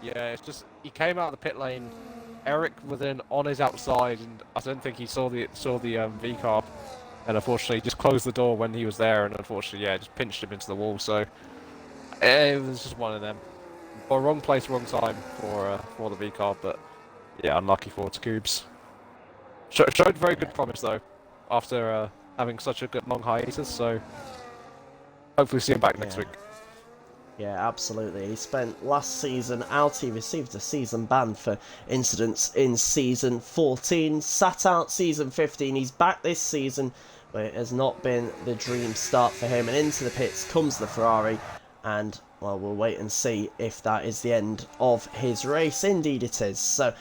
Yeah, it's just he came out of the pit lane. Eric was in on his outside, and I don't think he saw the V carb, and unfortunately just closed the door when he was there, and unfortunately, yeah, just pinched him into the wall. So it was just one of them. Or wrong place, wrong time for the V carb, but yeah, unlucky for Tacubes. Showed very good promise though, after having such a good long hiatus. So hopefully see him back next week. Yeah, absolutely. He spent last season out. He received a season ban for incidents in season 14. Sat out season 15. He's back this season, but it has not been the dream start for him. And into the pits comes the Ferrari. And, well, we'll wait and see if that is the end of his race. Indeed it is. So,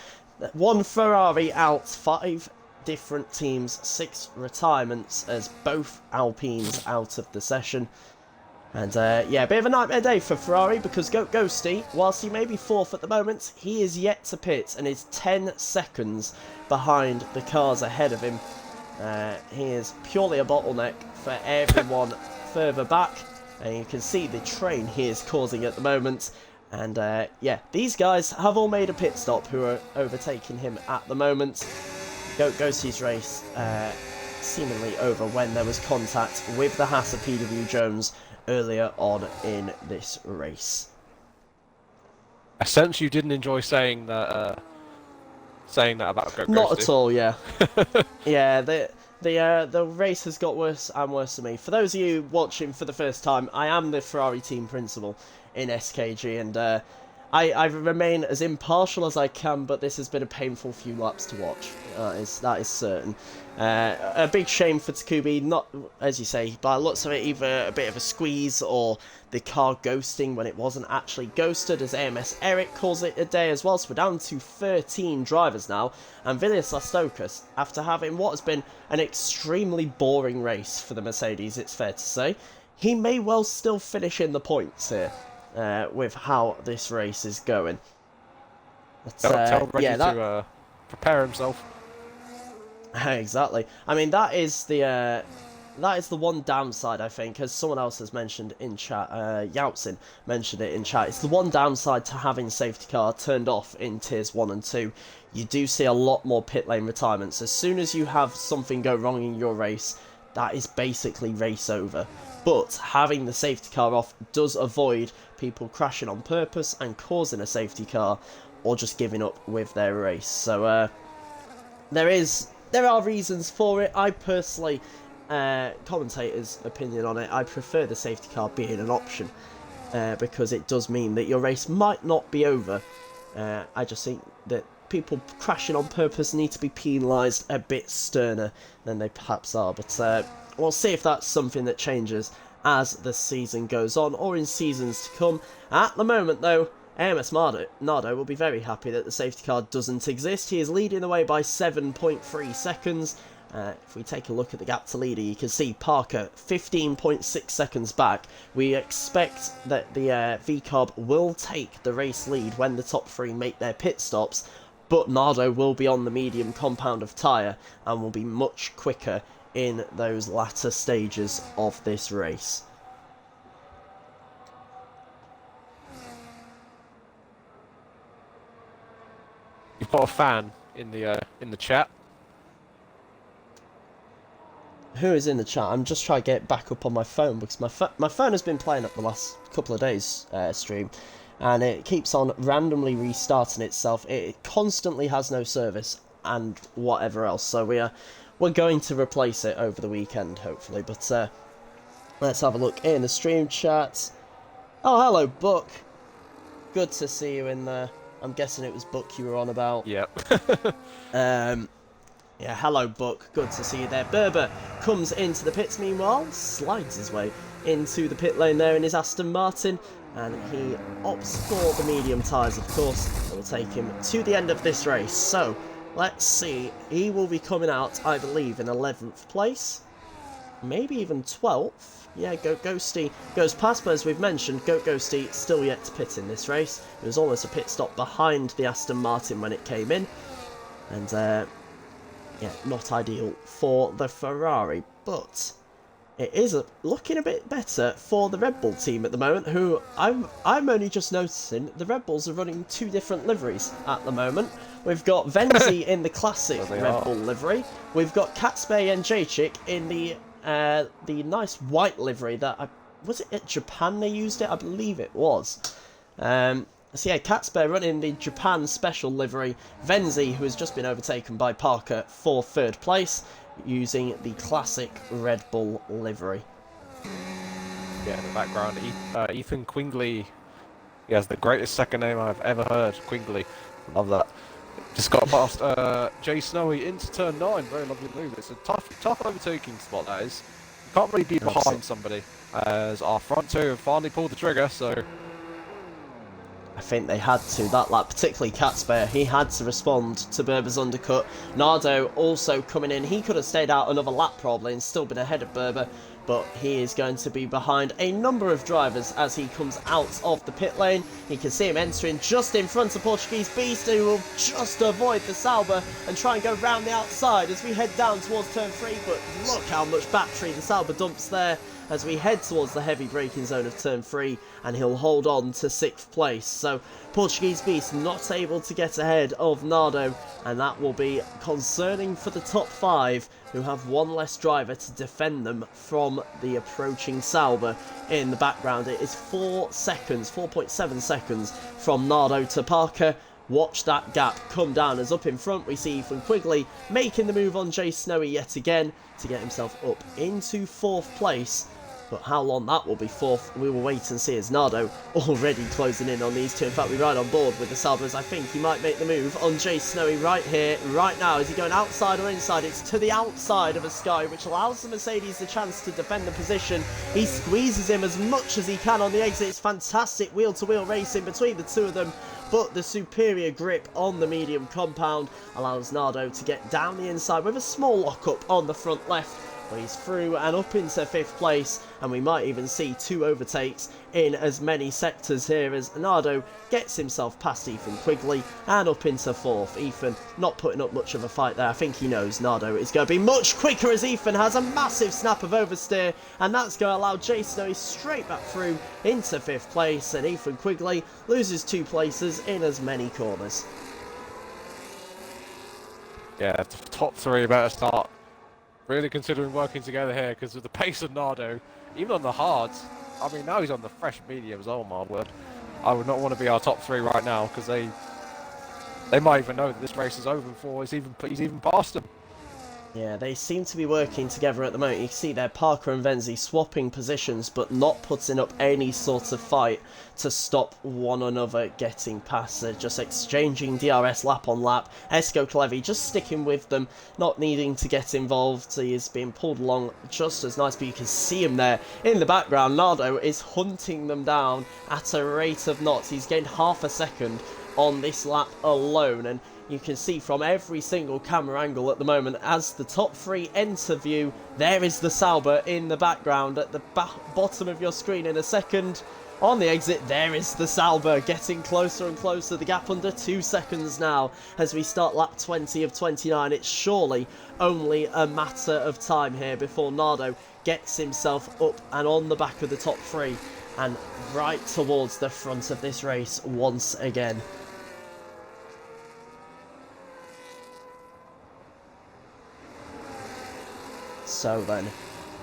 one Ferrari out, 5 different teams, 6 retirements, as both Alpines out of the session. And, yeah, a bit of a nightmare day for Ferrari, because Ghosty, whilst he may be 4th at the moment, he is yet to pit and is 10 seconds behind the cars ahead of him. He is purely a bottleneck for everyone further back, and you can see the train he is causing at the moment. And, yeah, these guys have all made a pit stop who are overtaking him at the moment. Ghosty's race seemingly over when there was contact with the Haas of PW Jones earlier on in this race. I sense you didn't enjoy saying that about Ghosty. Not at all, yeah. Yeah, the race has got worse and worse for me. For those of you watching for the first time, I am the Ferrari team principal in SKG, and I remain as impartial as I can, but this has been a painful few laps to watch. That is certain. A big shame for Takubi, not, as you say, by lots of it, either a bit of a squeeze or the car ghosting when it wasn't actually ghosted, as AMS Eric calls it a day as well. So we're down to 13 drivers now, and Vilius Lastokas, after having what has been an extremely boring race for the Mercedes, it's fair to say, he may well still finish in the points here. With how this race is going. But, tell Reggie yeah, to prepare himself. Exactly. I mean, that is the one downside, I think, as someone else has mentioned in chat. Yautsin mentioned it in chat. It's the one downside to having safety car turned off in tiers 1 and 2. You do see a lot more pit lane retirements. As soon as you have something go wrong in your race, that is basically race over. But having the safety car off does avoid people crashing on purpose and causing a safety car, or just giving up with their race. So there are reasons for it. I personally, commentator's opinion on it, I prefer the safety car being an option, because it does mean that your race might not be over. I just think that people crashing on purpose need to be penalised a bit sterner than they perhaps are. But we'll see if that's something that changes as the season goes on, or in seasons to come. At the moment, though, AMS Nardo will be very happy that the safety car doesn't exist. He is leading the way by 7.3 seconds. If we take a look at the gap to leader, you can see Parker 15.6 seconds back. We expect that the V-Carb will take the race lead when the top 3 make their pit stops, but Nardo will be on the medium compound of tyre and will be much quicker in those latter stages of this race. You've got a fan in the chat. Who is in the chat? I'm just trying to get back up on my phone, because my phone has been playing up the last couple of days stream, and it keeps on randomly restarting itself. It constantly has no service and whatever else. So we're going to replace it over the weekend, hopefully. But let's have a look in the stream chat. Oh, hello, Buck. Good to see you in there. I'm guessing it was Buck you were on about. Yep. Yeah, hello, Buck. Good to see you there. Berber comes into the pits, meanwhile, slides his way into the pit lane there in his Aston Martin. and he opts for the medium tyres, of course. That will take him to the end of this race. So, let's see. He will be coming out, I believe, in 11th place. Maybe even 12th. Yeah, Goat Ghosty goes past, but as we've mentioned, Goat Ghosty still yet to pit in this race. It was almost a pit stop behind the Aston Martin when it came in. And, yeah, not ideal for the Ferrari, but it is looking a bit better for the Red Bull team at the moment, who I'm only just noticing the Red Bulls are running 2 different liveries at the moment. We've got Venzi in the classic Red Bull livery. We've got Katsbay and Jacek in the nice white livery that was it at Japan they used it? I believe it was. So yeah, Katsbay running the Japan special livery. Venzi, who has just been overtaken by Parker for 3rd place, using the classic Red Bull livery. Yeah, in the background, Ethan Quingley. He has the greatest second name I've ever heard. Quingley. Love that. Just got past Jay Snowy into turn 9. Very lovely move. It's a tough overtaking spot, that is. You can't really be behind somebody, as our front 2 have finally pulled the trigger, so... I think they had to that lap, particularly Katsbay. He had to respond to Berber's undercut. Nardo also coming in. He could have stayed out another lap probably and still been ahead of Berber, but he is going to be behind a number of drivers as he comes out of the pit lane. You can see him entering just in front of Portuguese Beast, who will just avoid the Sauber and try and go round the outside as we head down towards turn 3, but look how much battery the Sauber dumps there as we head towards the heavy braking zone of turn 3, and he'll hold on to 6th place. So Portuguese Beast not able to get ahead of Nardo, and that will be concerning for the top 5, who have one less driver to defend them from the approaching Sauber in the background. It is 4 seconds, 4.7 seconds from Nardo to Parker. Watch that gap come down as up in front we see Ethan Quigley making the move on Jay Snowy yet again to get himself up into 4th place. But how long that will be 4th, we will wait and see, as Nardo already closing in on these 2. In fact, we ride on board with the Saubers. I think he might make the move on Jay Snowy right here, right now. Is he going outside or inside? It's to the outside of a Sky, which allows the Mercedes the chance to defend the position. He squeezes him as much as he can on the exit. It's fantastic wheel-to-wheel racing between the 2 of them. But the superior grip on the medium compound allows Nardo to get down the inside with a small lock-up on the front left. But he's through and up into 5th place, and we might even see 2 overtakes in as many sectors here as Nardo gets himself past Ethan Quigley and up into 4th. Ethan not putting up much of a fight there. I think he knows Nardo is going to be much quicker, as Ethan has a massive snap of oversteer, and that's going to allow Jay Snowy straight back through into 5th place, and Ethan Quigley loses 2 places in as many corners. Yeah, top 3 better start. Really considering working together here, because with the pace of Nardo, even on the hards, I mean, now he's on the fresh mediums, oh my word. I would not want to be our top 3 right now, because they might even know that this race is over before he's even past them. Yeah, they seem to be working together at the moment. You can see there Parker and Venzi swapping positions, but not putting up any sort of fight to stop one another getting past. They're just exchanging DRS lap on lap. Esko Clevi just sticking with them, not needing to get involved. He is being pulled along just as nice, but you can see him there in the background. Nardo is hunting them down at a rate of knots. He's gained half a second on this lap alone, and you can see from every single camera angle at the moment as the top 3 enter view, there is the Sauber in the background at the bottom of your screen in a second. On the exit, there is the Sauber getting closer and closer. The gap under 2 seconds now as we start lap 20 of 29. It's surely only a matter of time here before Nardo gets himself up and on the back of the top 3 and right towards the front of this race once again. So then,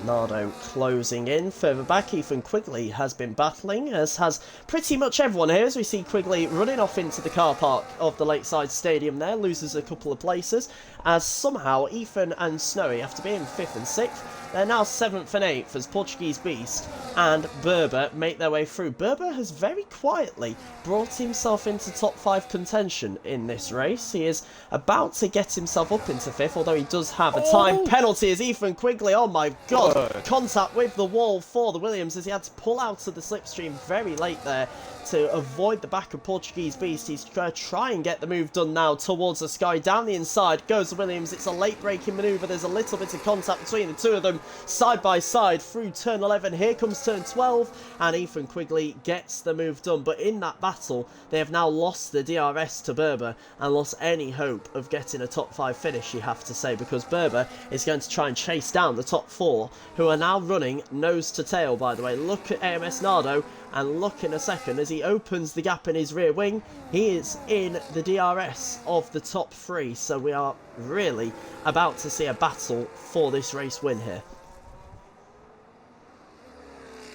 Nardo closing in. Further back, Ethan Quigley has been battling, as has pretty much everyone here, as we see Quigley running off into the car park of the Lakeside Stadium there, loses a couple of places, as somehow Ethan and Snowy, after being 5th and 6th, They're now 7th and 8th as Portuguese Beast and Berber make their way through. Berber has very quietly brought himself into top 5 contention in this race. He is about to get himself up into 5th, although he does have a time penalty as Ethan Quigley, oh my god, contact with the wall for the Williams as he had to pull out of the slipstream very late there to avoid the back of Portuguese Beast. He's going to try and get the move done now towards the sky. Down the inside goes the Williams. It's a late braking manoeuvre. There's a little bit of contact between the two of them side by side through turn 11. Here comes turn 12 and Ethan Quigley gets the move done. But in that battle, they have now lost the DRS to Berber and lost any hope of getting a top 5 finish, you have to say, because Berber is going to try and chase down the top 4, who are now running nose to tail, by the way. Look at AMS Nardo. And look in a second, as he opens the gap in his rear wing, he is in the DRS of the top 3. So we are really about to see a battle for this race win here.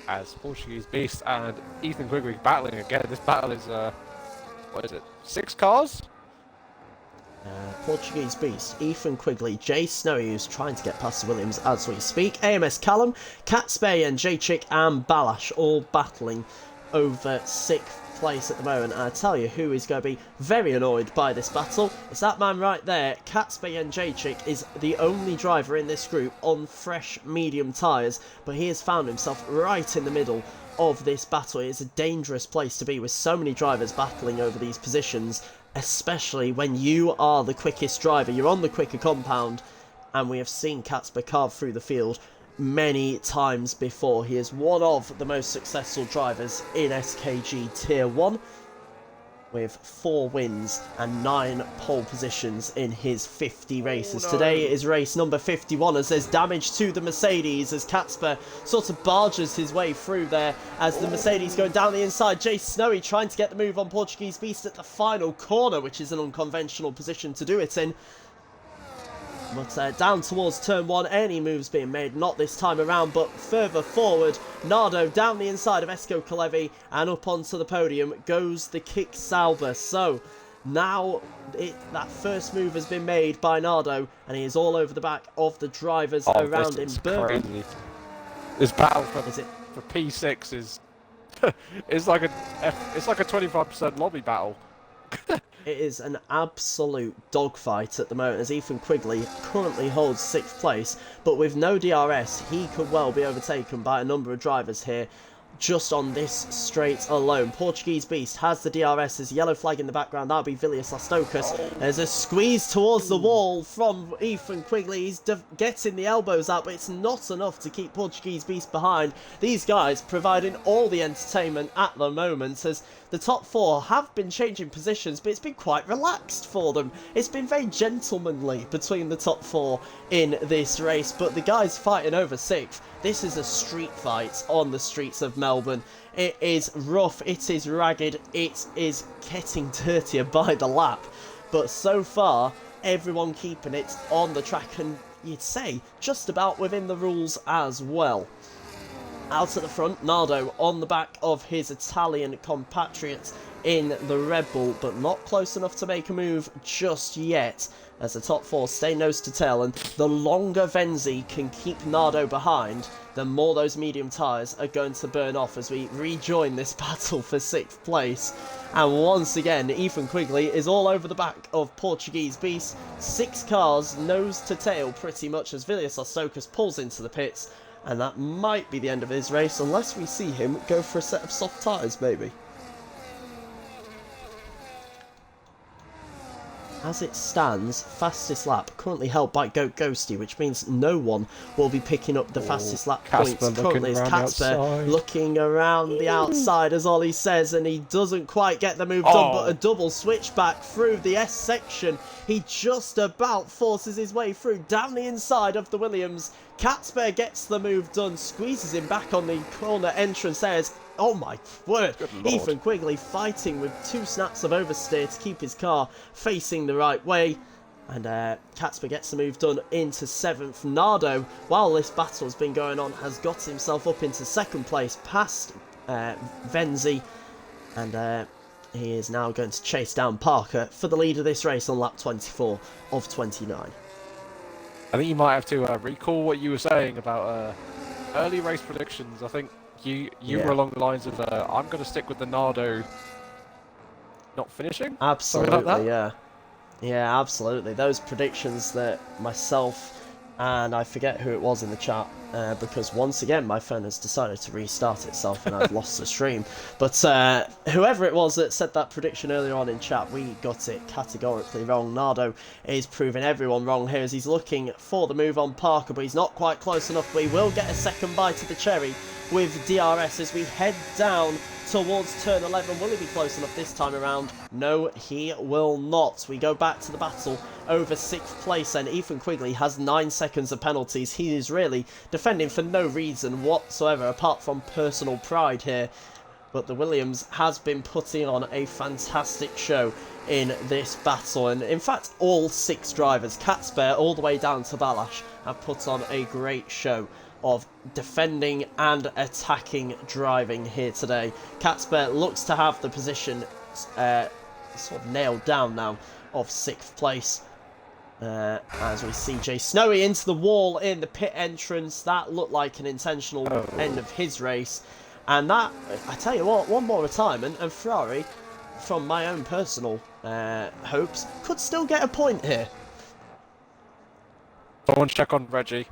As Portuguese Beast and Ethan Quigley battling again. This battle is, what is it, 6 cars? Portuguese Beast, Ethan Quigley, Jay Snowy, who's trying to get past the Williams as we speak, AMS Callum, Catspay and J-Chick and Balash all battling over 6th place at the moment. And I tell you who is going to be very annoyed by this battle. It's that man right there. Catspay and J-Chick is the only driver in this group on fresh medium tyres, but he has found himself right in the middle of this battle. It's a dangerous place to be with so many drivers battling over these positions, especially when you are the quickest driver. You're on the quicker compound, and we have seen Catspay carve through the field many times before. He is one of the most successful drivers in SKG Tier 1, with 4 wins and 9 pole positions in his 50 races. Today is race number 51 as there's damage to the Mercedes as Catspay sort of barges his way through there as the Mercedes going down the inside. Jay Snowy trying to get the move on Portuguese Beast at the final corner, which is an unconventional position to do it in. But down towards turn 1, any moves being made, not this time around, but further forward, Nardo down the inside of Esko Kalevi, and up onto the podium goes the Kick Sauber. So now that first move has been made by Nardo, and he is all over the back of the drivers around him. Crazy. This battle for P6 is it's like a 25% lobby battle. It is an absolute dogfight at the moment as Ethan Quigley currently holds 6th place, but with no DRS he could well be overtaken by a number of drivers here just on this straight alone. Portuguese Beast has the DRS. There's a yellow flag in the background. That'll be Vilius Lastokas. There's a squeeze towards the wall from Ethan Quigley. He's getting the elbows out, but it's not enough to keep Portuguese Beast behind. These guys providing all the entertainment at the moment as the top 4 have been changing positions, but it's been quite relaxed for them. It's been very gentlemanly between the top 4 in this race, but the guys fighting over 6th. This is a street fight on the streets of Melbourne. It is rough, it is ragged, it is getting dirtier by the lap. But so far, everyone keeping it on the track, and you'd say just about within the rules as well. Out at the front, Nardo on the back of his Italian compatriot in the Red Bull, but not close enough to make a move just yet, as the top 4 stay nose to tail, and the longer Venzi can keep Nardo behind, the more those medium tyres are going to burn off as we rejoin this battle for 6th place. And once again, Ethan Quigley is all over the back of Portuguese Beast. 6 cars nose to tail pretty much as Vilius Lastokas pulls into the pits, and that might be the end of his race unless we see him go for a set of soft tyres maybe. As it stands, fastest lap currently held by Goat Ghosty, which means no one will be picking up the fastest lap points. Currently, it's Catspay looking around the outside, as Ollie says, and he doesn't quite get the move done, but a double switchback through the S section. He just about forces his way through down the inside of the Williams. Catspay gets the move done, squeezes him back on the corner entrance there. Oh my word, Ethan Quigley fighting with 2 snaps of oversteer to keep his car facing the right way. And Catspay gets the move done into 7th. Nardo, while this battle has been going on, has got himself up into 2nd place past Venzi. And he is now going to chase down Parker for the lead of this race on lap 24 of 29. I think you might have to recall what you were saying about early race predictions. I think you Yeah. were along the lines of I'm going to stick with the Nardo not finishing. Something like Absolutely, that. yeah. Yeah, absolutely. Those predictions that myself and I forget who it was in the chat, because once again my phone has decided to restart itself and I've lost the stream. But whoever it was that said that prediction earlier on in chat, we got it categorically wrong. Nardo is proving everyone wrong here as he's looking for the move on Parker, but he's not quite close enough. But he will get a second bite of the cherry with DRS as we head down towards turn 11. Will he be close enough this time around? No, he will not. We go back to the battle over 6th place, and Ethan Quigley has 9 seconds of penalties. He is really defending for no reason whatsoever apart from personal pride here. But the Williams has been putting on a fantastic show in this battle, and in fact all 6 drivers, Catsbear all the way down to Balash, have put on a great show of defending and attacking driving here today. Catsbear looks to have the position sort of nailed down now of 6th place. As we see Jay Snowy into the wall in the pit entrance. That looked like an intentional end of his race. And that, I tell you what, one more retirement and Ferrari, from my own personal hopes, could still get a point here. Someone check on Reggie.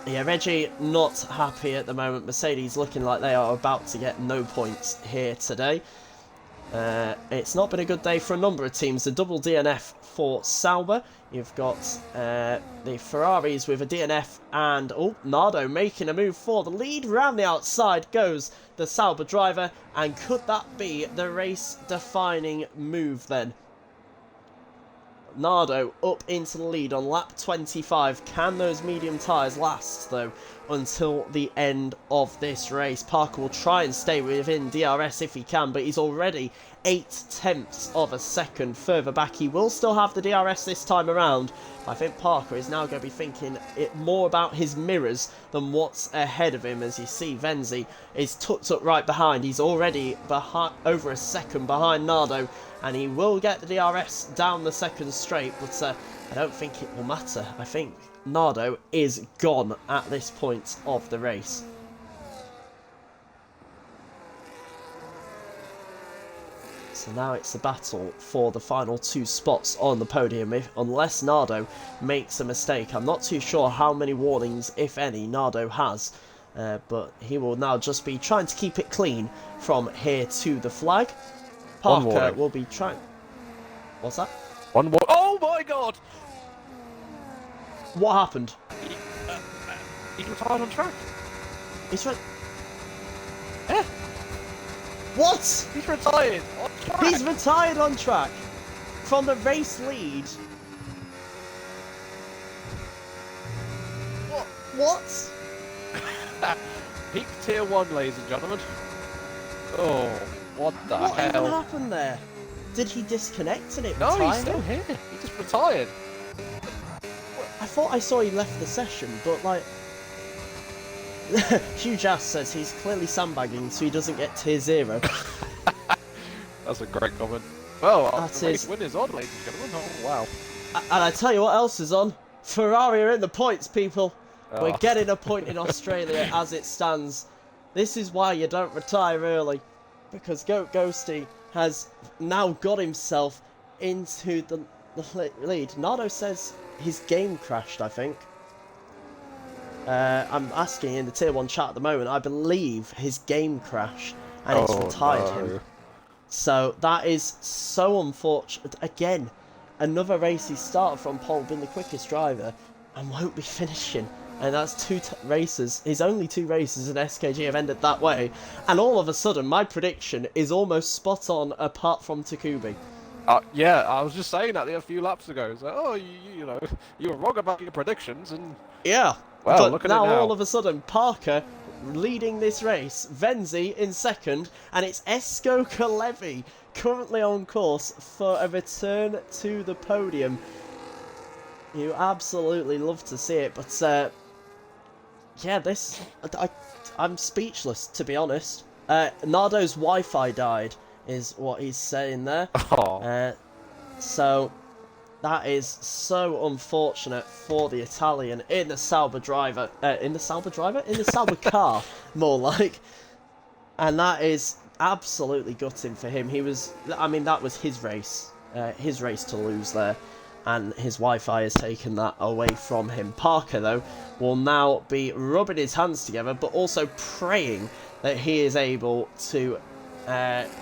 Yeah, Reggie not happy at the moment. Mercedes looking like they are about to get no points here today. It's not been a good day for a number of teams. The double DNF for Sauber. You've got the Ferraris with a DNF and Nardo making a move for the lead. Round the outside goes the Sauber driver, and could that be the race-defining move then? Nardo up into the lead on lap 25. Can those medium tyres last, though, until the end of this race? Parker will try and stay within DRS if he can, but he's already 0.8 of a second further back. He will still have the DRS this time around. I think Parker is now going to be thinking it more about his mirrors than what's ahead of him. As you see, Venzi is tucked up right behind. He's already over a second behind Nardo, and he will get the DRS down the second straight, but I don't think it will matter. I think Nardo is gone at this point of the race. So now it's the battle for the final 2 spots on the podium, unless Nardo makes a mistake. I'm not too sure how many warnings, if any, Nardo has, but he will now just be trying to keep it clean from here to the flag. Parker will be trying... What's that? One more. Oh my god! What happened? He retired on track. He's right. Yeah, What? he's retired on track. He's retired on track from the race lead. What? Peak tier 1, ladies and gentlemen. Oh, what the What even hell? happened there? Did he disconnect and it No, retired he's still him? here. He just retired. I thought I saw he left the session, but like... Huge Ass says he's clearly sandbagging so he doesn't get tier 0. That's a great comment. Well, That the race is- win is on, ladies and gentlemen. Oh, wow. And I tell you what else is on. Ferrari are in the points, people. We're Oh. getting a point in Australia as it stands. This is why you don't retire early. Because Goat Ghosty has now got himself into the lead. Nardo says his game crashed, I think. I'm asking in the tier 1 chat at the moment. I believe his game crashed and it's retired him. So that is so unfortunate. Again, another race he started from pole, been the quickest driver, and won't be finishing. And that's 2 races. His only 2 races in SKG have ended that way. And all of a sudden, my prediction is almost spot on, apart from Takubi. Yeah, I was just saying that a few laps ago. It's like, oh, you know, you were wrong about your predictions, and Yeah. well, But look at now, it now. all of a sudden, Parker leading this race, Venzi in second, and it's Esko Kalevi currently on course for a return to the podium. You absolutely love to see it, but yeah, I'm speechless, to be honest. Nardo's Wi-Fi died, is what he's saying there. Oh. So That is so unfortunate for the Italian in the Sauber driver. In the Sauber car, more like. And that is absolutely gutting for him. That was his race to lose there. And his Wi-Fi has taken that away from him. Parker, though, will now be rubbing his hands together, but also praying that he is able to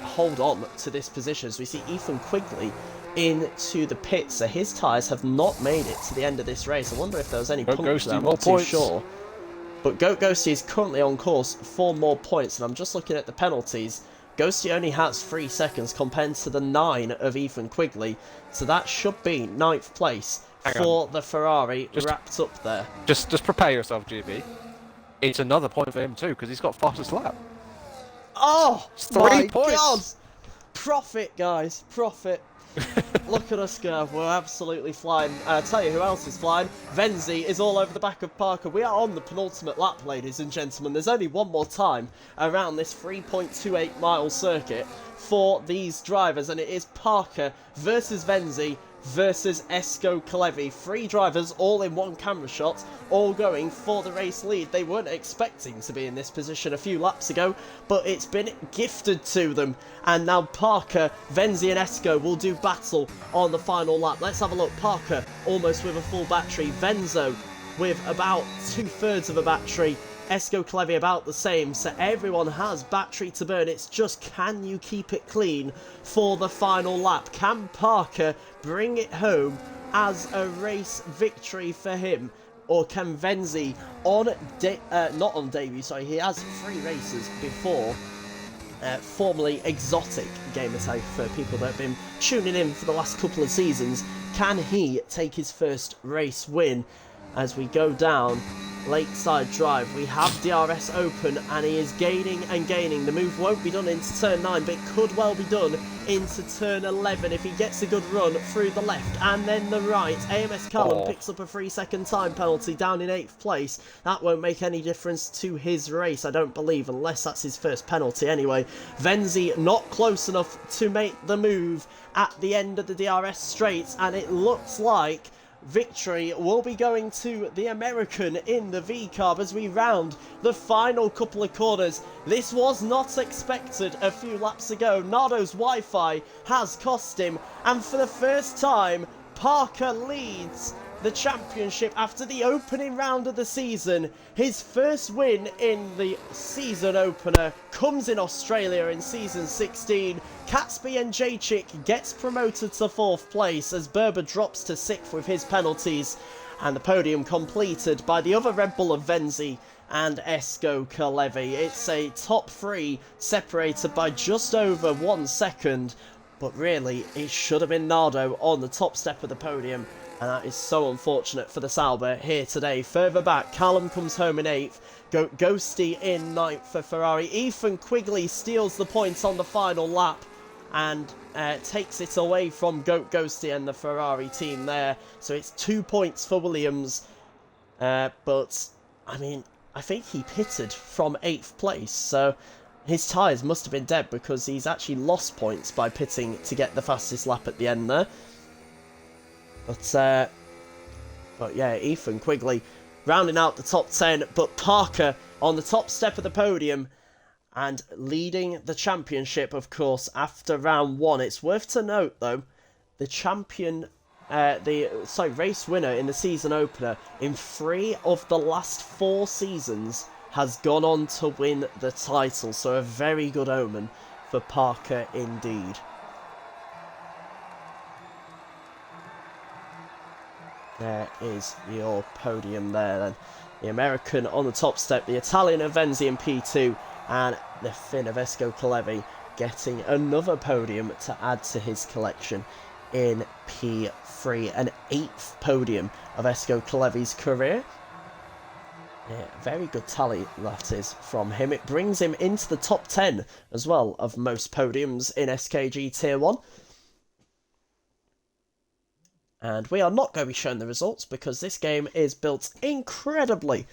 hold on to this position. So we see Ethan Quigley into the pits, so his tyres have not made it to the end of this race. I wonder if there was any puncture. I'm not too sure. But Goat Ghosty is currently on course for more points, and I'm just looking at the penalties. Ghosty only has 3 seconds compared to the 9 of Ethan Quigley, so that should be 9th place for the Ferrari wrapped up there. Just prepare yourself, GB. It's another point for him too, because he's got fastest lap. Oh, it's 3 points. God! Profit, guys, profit. Look at us go, we're absolutely flying. And I tell you who else is flying. Venzi is all over the back of Parker. We are on the penultimate lap, ladies and gentlemen. There's only one more time around this 3.28 mile circuit for these drivers, and it is Parker versus Venzi versus Esko Kalevi. 3 drivers all in one camera shot, all going for the race lead. They weren't expecting to be in this position a few laps ago, but it's been gifted to them. And now Parker, Venzi and Esko will do battle on the final lap. Let's have a look. Parker almost with a full battery. Venzo with about 2/3 of a battery. Esko Kalevi about the same, so everyone has battery to burn. It's just, can you keep it clean for the final lap? Can Parker bring it home as a race victory for him? Or can Venzi, not on debut, sorry, he has 3 races before, formerly Exotic Gamertag for people that have been tuning in for the last couple of seasons, can he take his first race win? As we go down Lakeside Drive, we have DRS open, and he is gaining and gaining. The move won't be done into turn 9, but it could well be done into turn 11 if he gets a good run through the left and then the right. AMS Callum picks up a 3-second time penalty, down in 8th place. That won't make any difference to his race, I don't believe, unless that's his first penalty anyway. Venzi not close enough to make the move at the end of the DRS straight, and it looks like victory will be going to the American in the V-Carb as we round the final couple of corners. This was not expected a few laps ago. Nardo's Wi-Fi has cost him, and for the first time, Parker leads the championship after the opening round of the season. His first win in the season opener comes in Australia in season 16. Catsby and Jacek gets promoted to 4th place as Berber drops to 6th with his penalties, and the podium completed by the other Red Bull of Venzi and Esko Kalevi. It's a top 3 separated by just over 1 second, but really it should have been Nardo on the top step of the podium, and that is so unfortunate for the Sauber here today. Further back, Callum comes home in 8th, Ghosty in 9th for Ferrari. Ethan Quigley steals the points on the final lap and takes it away from Goat Ghosty and the Ferrari team there. So it's 2 points for Williams, but I mean, I think he pitted from 8th place, so his tyres must have been dead because he's actually lost points by pitting to get the fastest lap at the end there. But yeah, Ethan Quigley rounding out the top 10, but Parker on the top step of the podium and leading the championship, of course, after round 1. It's worth to note, though, the champion, race winner in the season opener in 3 of the last 4 seasons has gone on to win the title, so a very good omen for Parker indeed. There is your podium there then. The American on the top step, the Italian of Venzi in P2, and the Finn of Esko Kalevi getting another podium to add to his collection in P3. An 8th podium of Esko Kalevi's career. Yeah, very good tally that is from him. It brings him into the top 10 as well of most podiums in SKG Tier 1. And we are not going to be showing the results because this game is built incredibly.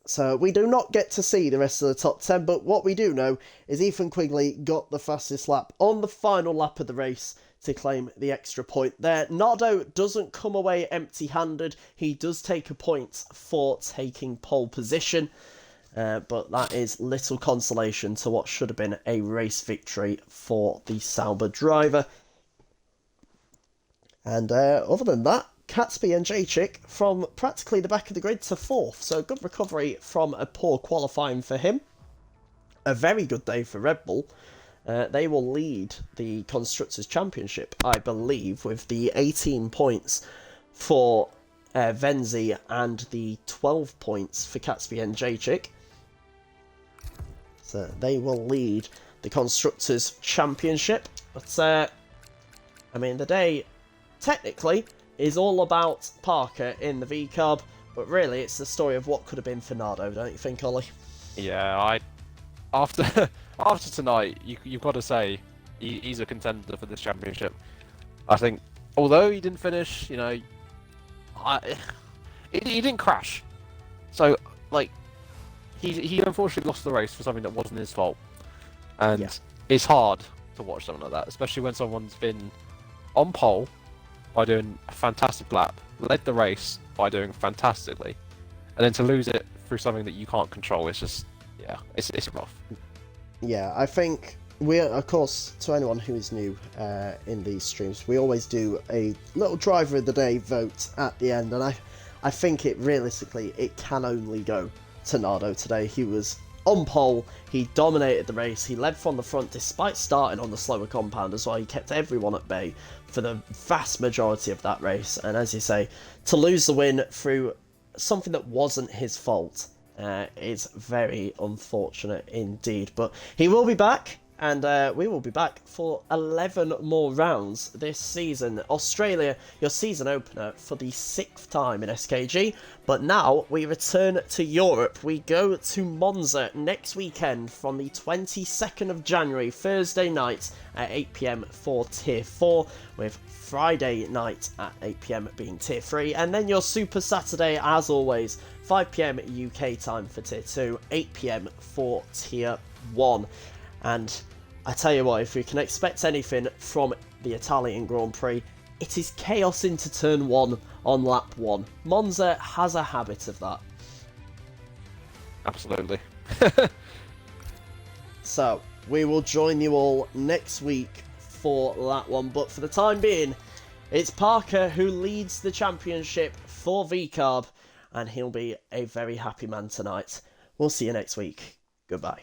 So we do not get to see the rest of the top 10, but what we do know is Ethan Quigley got the fastest lap on the final lap of the race to claim the extra point there. Nardo doesn't come away empty-handed. He does take a point for taking pole position, but that is little consolation to what should have been a race victory for the Sauber driver. And other than that, Catesby and Jacek from practically the back of the grid to 4th, so good recovery from a poor qualifying for him. A very good day for Red Bull. They will lead the Constructors' Championship, I believe, with the 18 points for Venzi and the 12 points for Catesby and Jacek. So they will lead the Constructors' Championship. But, I mean, the day, technically, is all about Parker in the V-Carb, but really it's the story of what could have been for Nardo, don't you think, Ollie? Yeah, after after tonight, you've got to say he's a contender for this championship. I think, although he didn't finish, you know, he didn't crash, so like he unfortunately lost the race for something that wasn't his fault, and Yeah. it's hard to watch something like that, especially when someone's been on pole by doing a fantastic lap, led the race by doing fantastically, and then to lose it through something that you can't control. It's just, yeah, it's rough. Yeah, I think we, of course, to anyone who is new in these streams, we always do a little driver of the day vote at the end, and I think realistically it can only go to Nardo today. He was on pole, he dominated the race, he led from the front despite starting on the slower compound as well. He kept everyone at bay for the vast majority of that race, and as you say, to lose the win through something that wasn't his fault is very unfortunate indeed. But he will be back, and we will be back for 11 more rounds this season. Australia, your season opener for the 6th time in SKG, but now we return to Europe. We go to Monza next weekend from the 22nd of January, Thursday night at 8 PM for Tier 4, with Friday night at 8 PM being Tier 3, and then your Super Saturday, as always, 5 PM UK time for Tier 2, 8 PM for Tier 1. And I tell you what, if we can expect anything from the Italian Grand Prix, it is chaos into turn 1 on lap 1. Monza has a habit of that. Absolutely. So, we will join you all next week for that one, but for the time being, it's Parker who leads the championship for VCARB, and he'll be a very happy man tonight. We'll see you next week. Goodbye.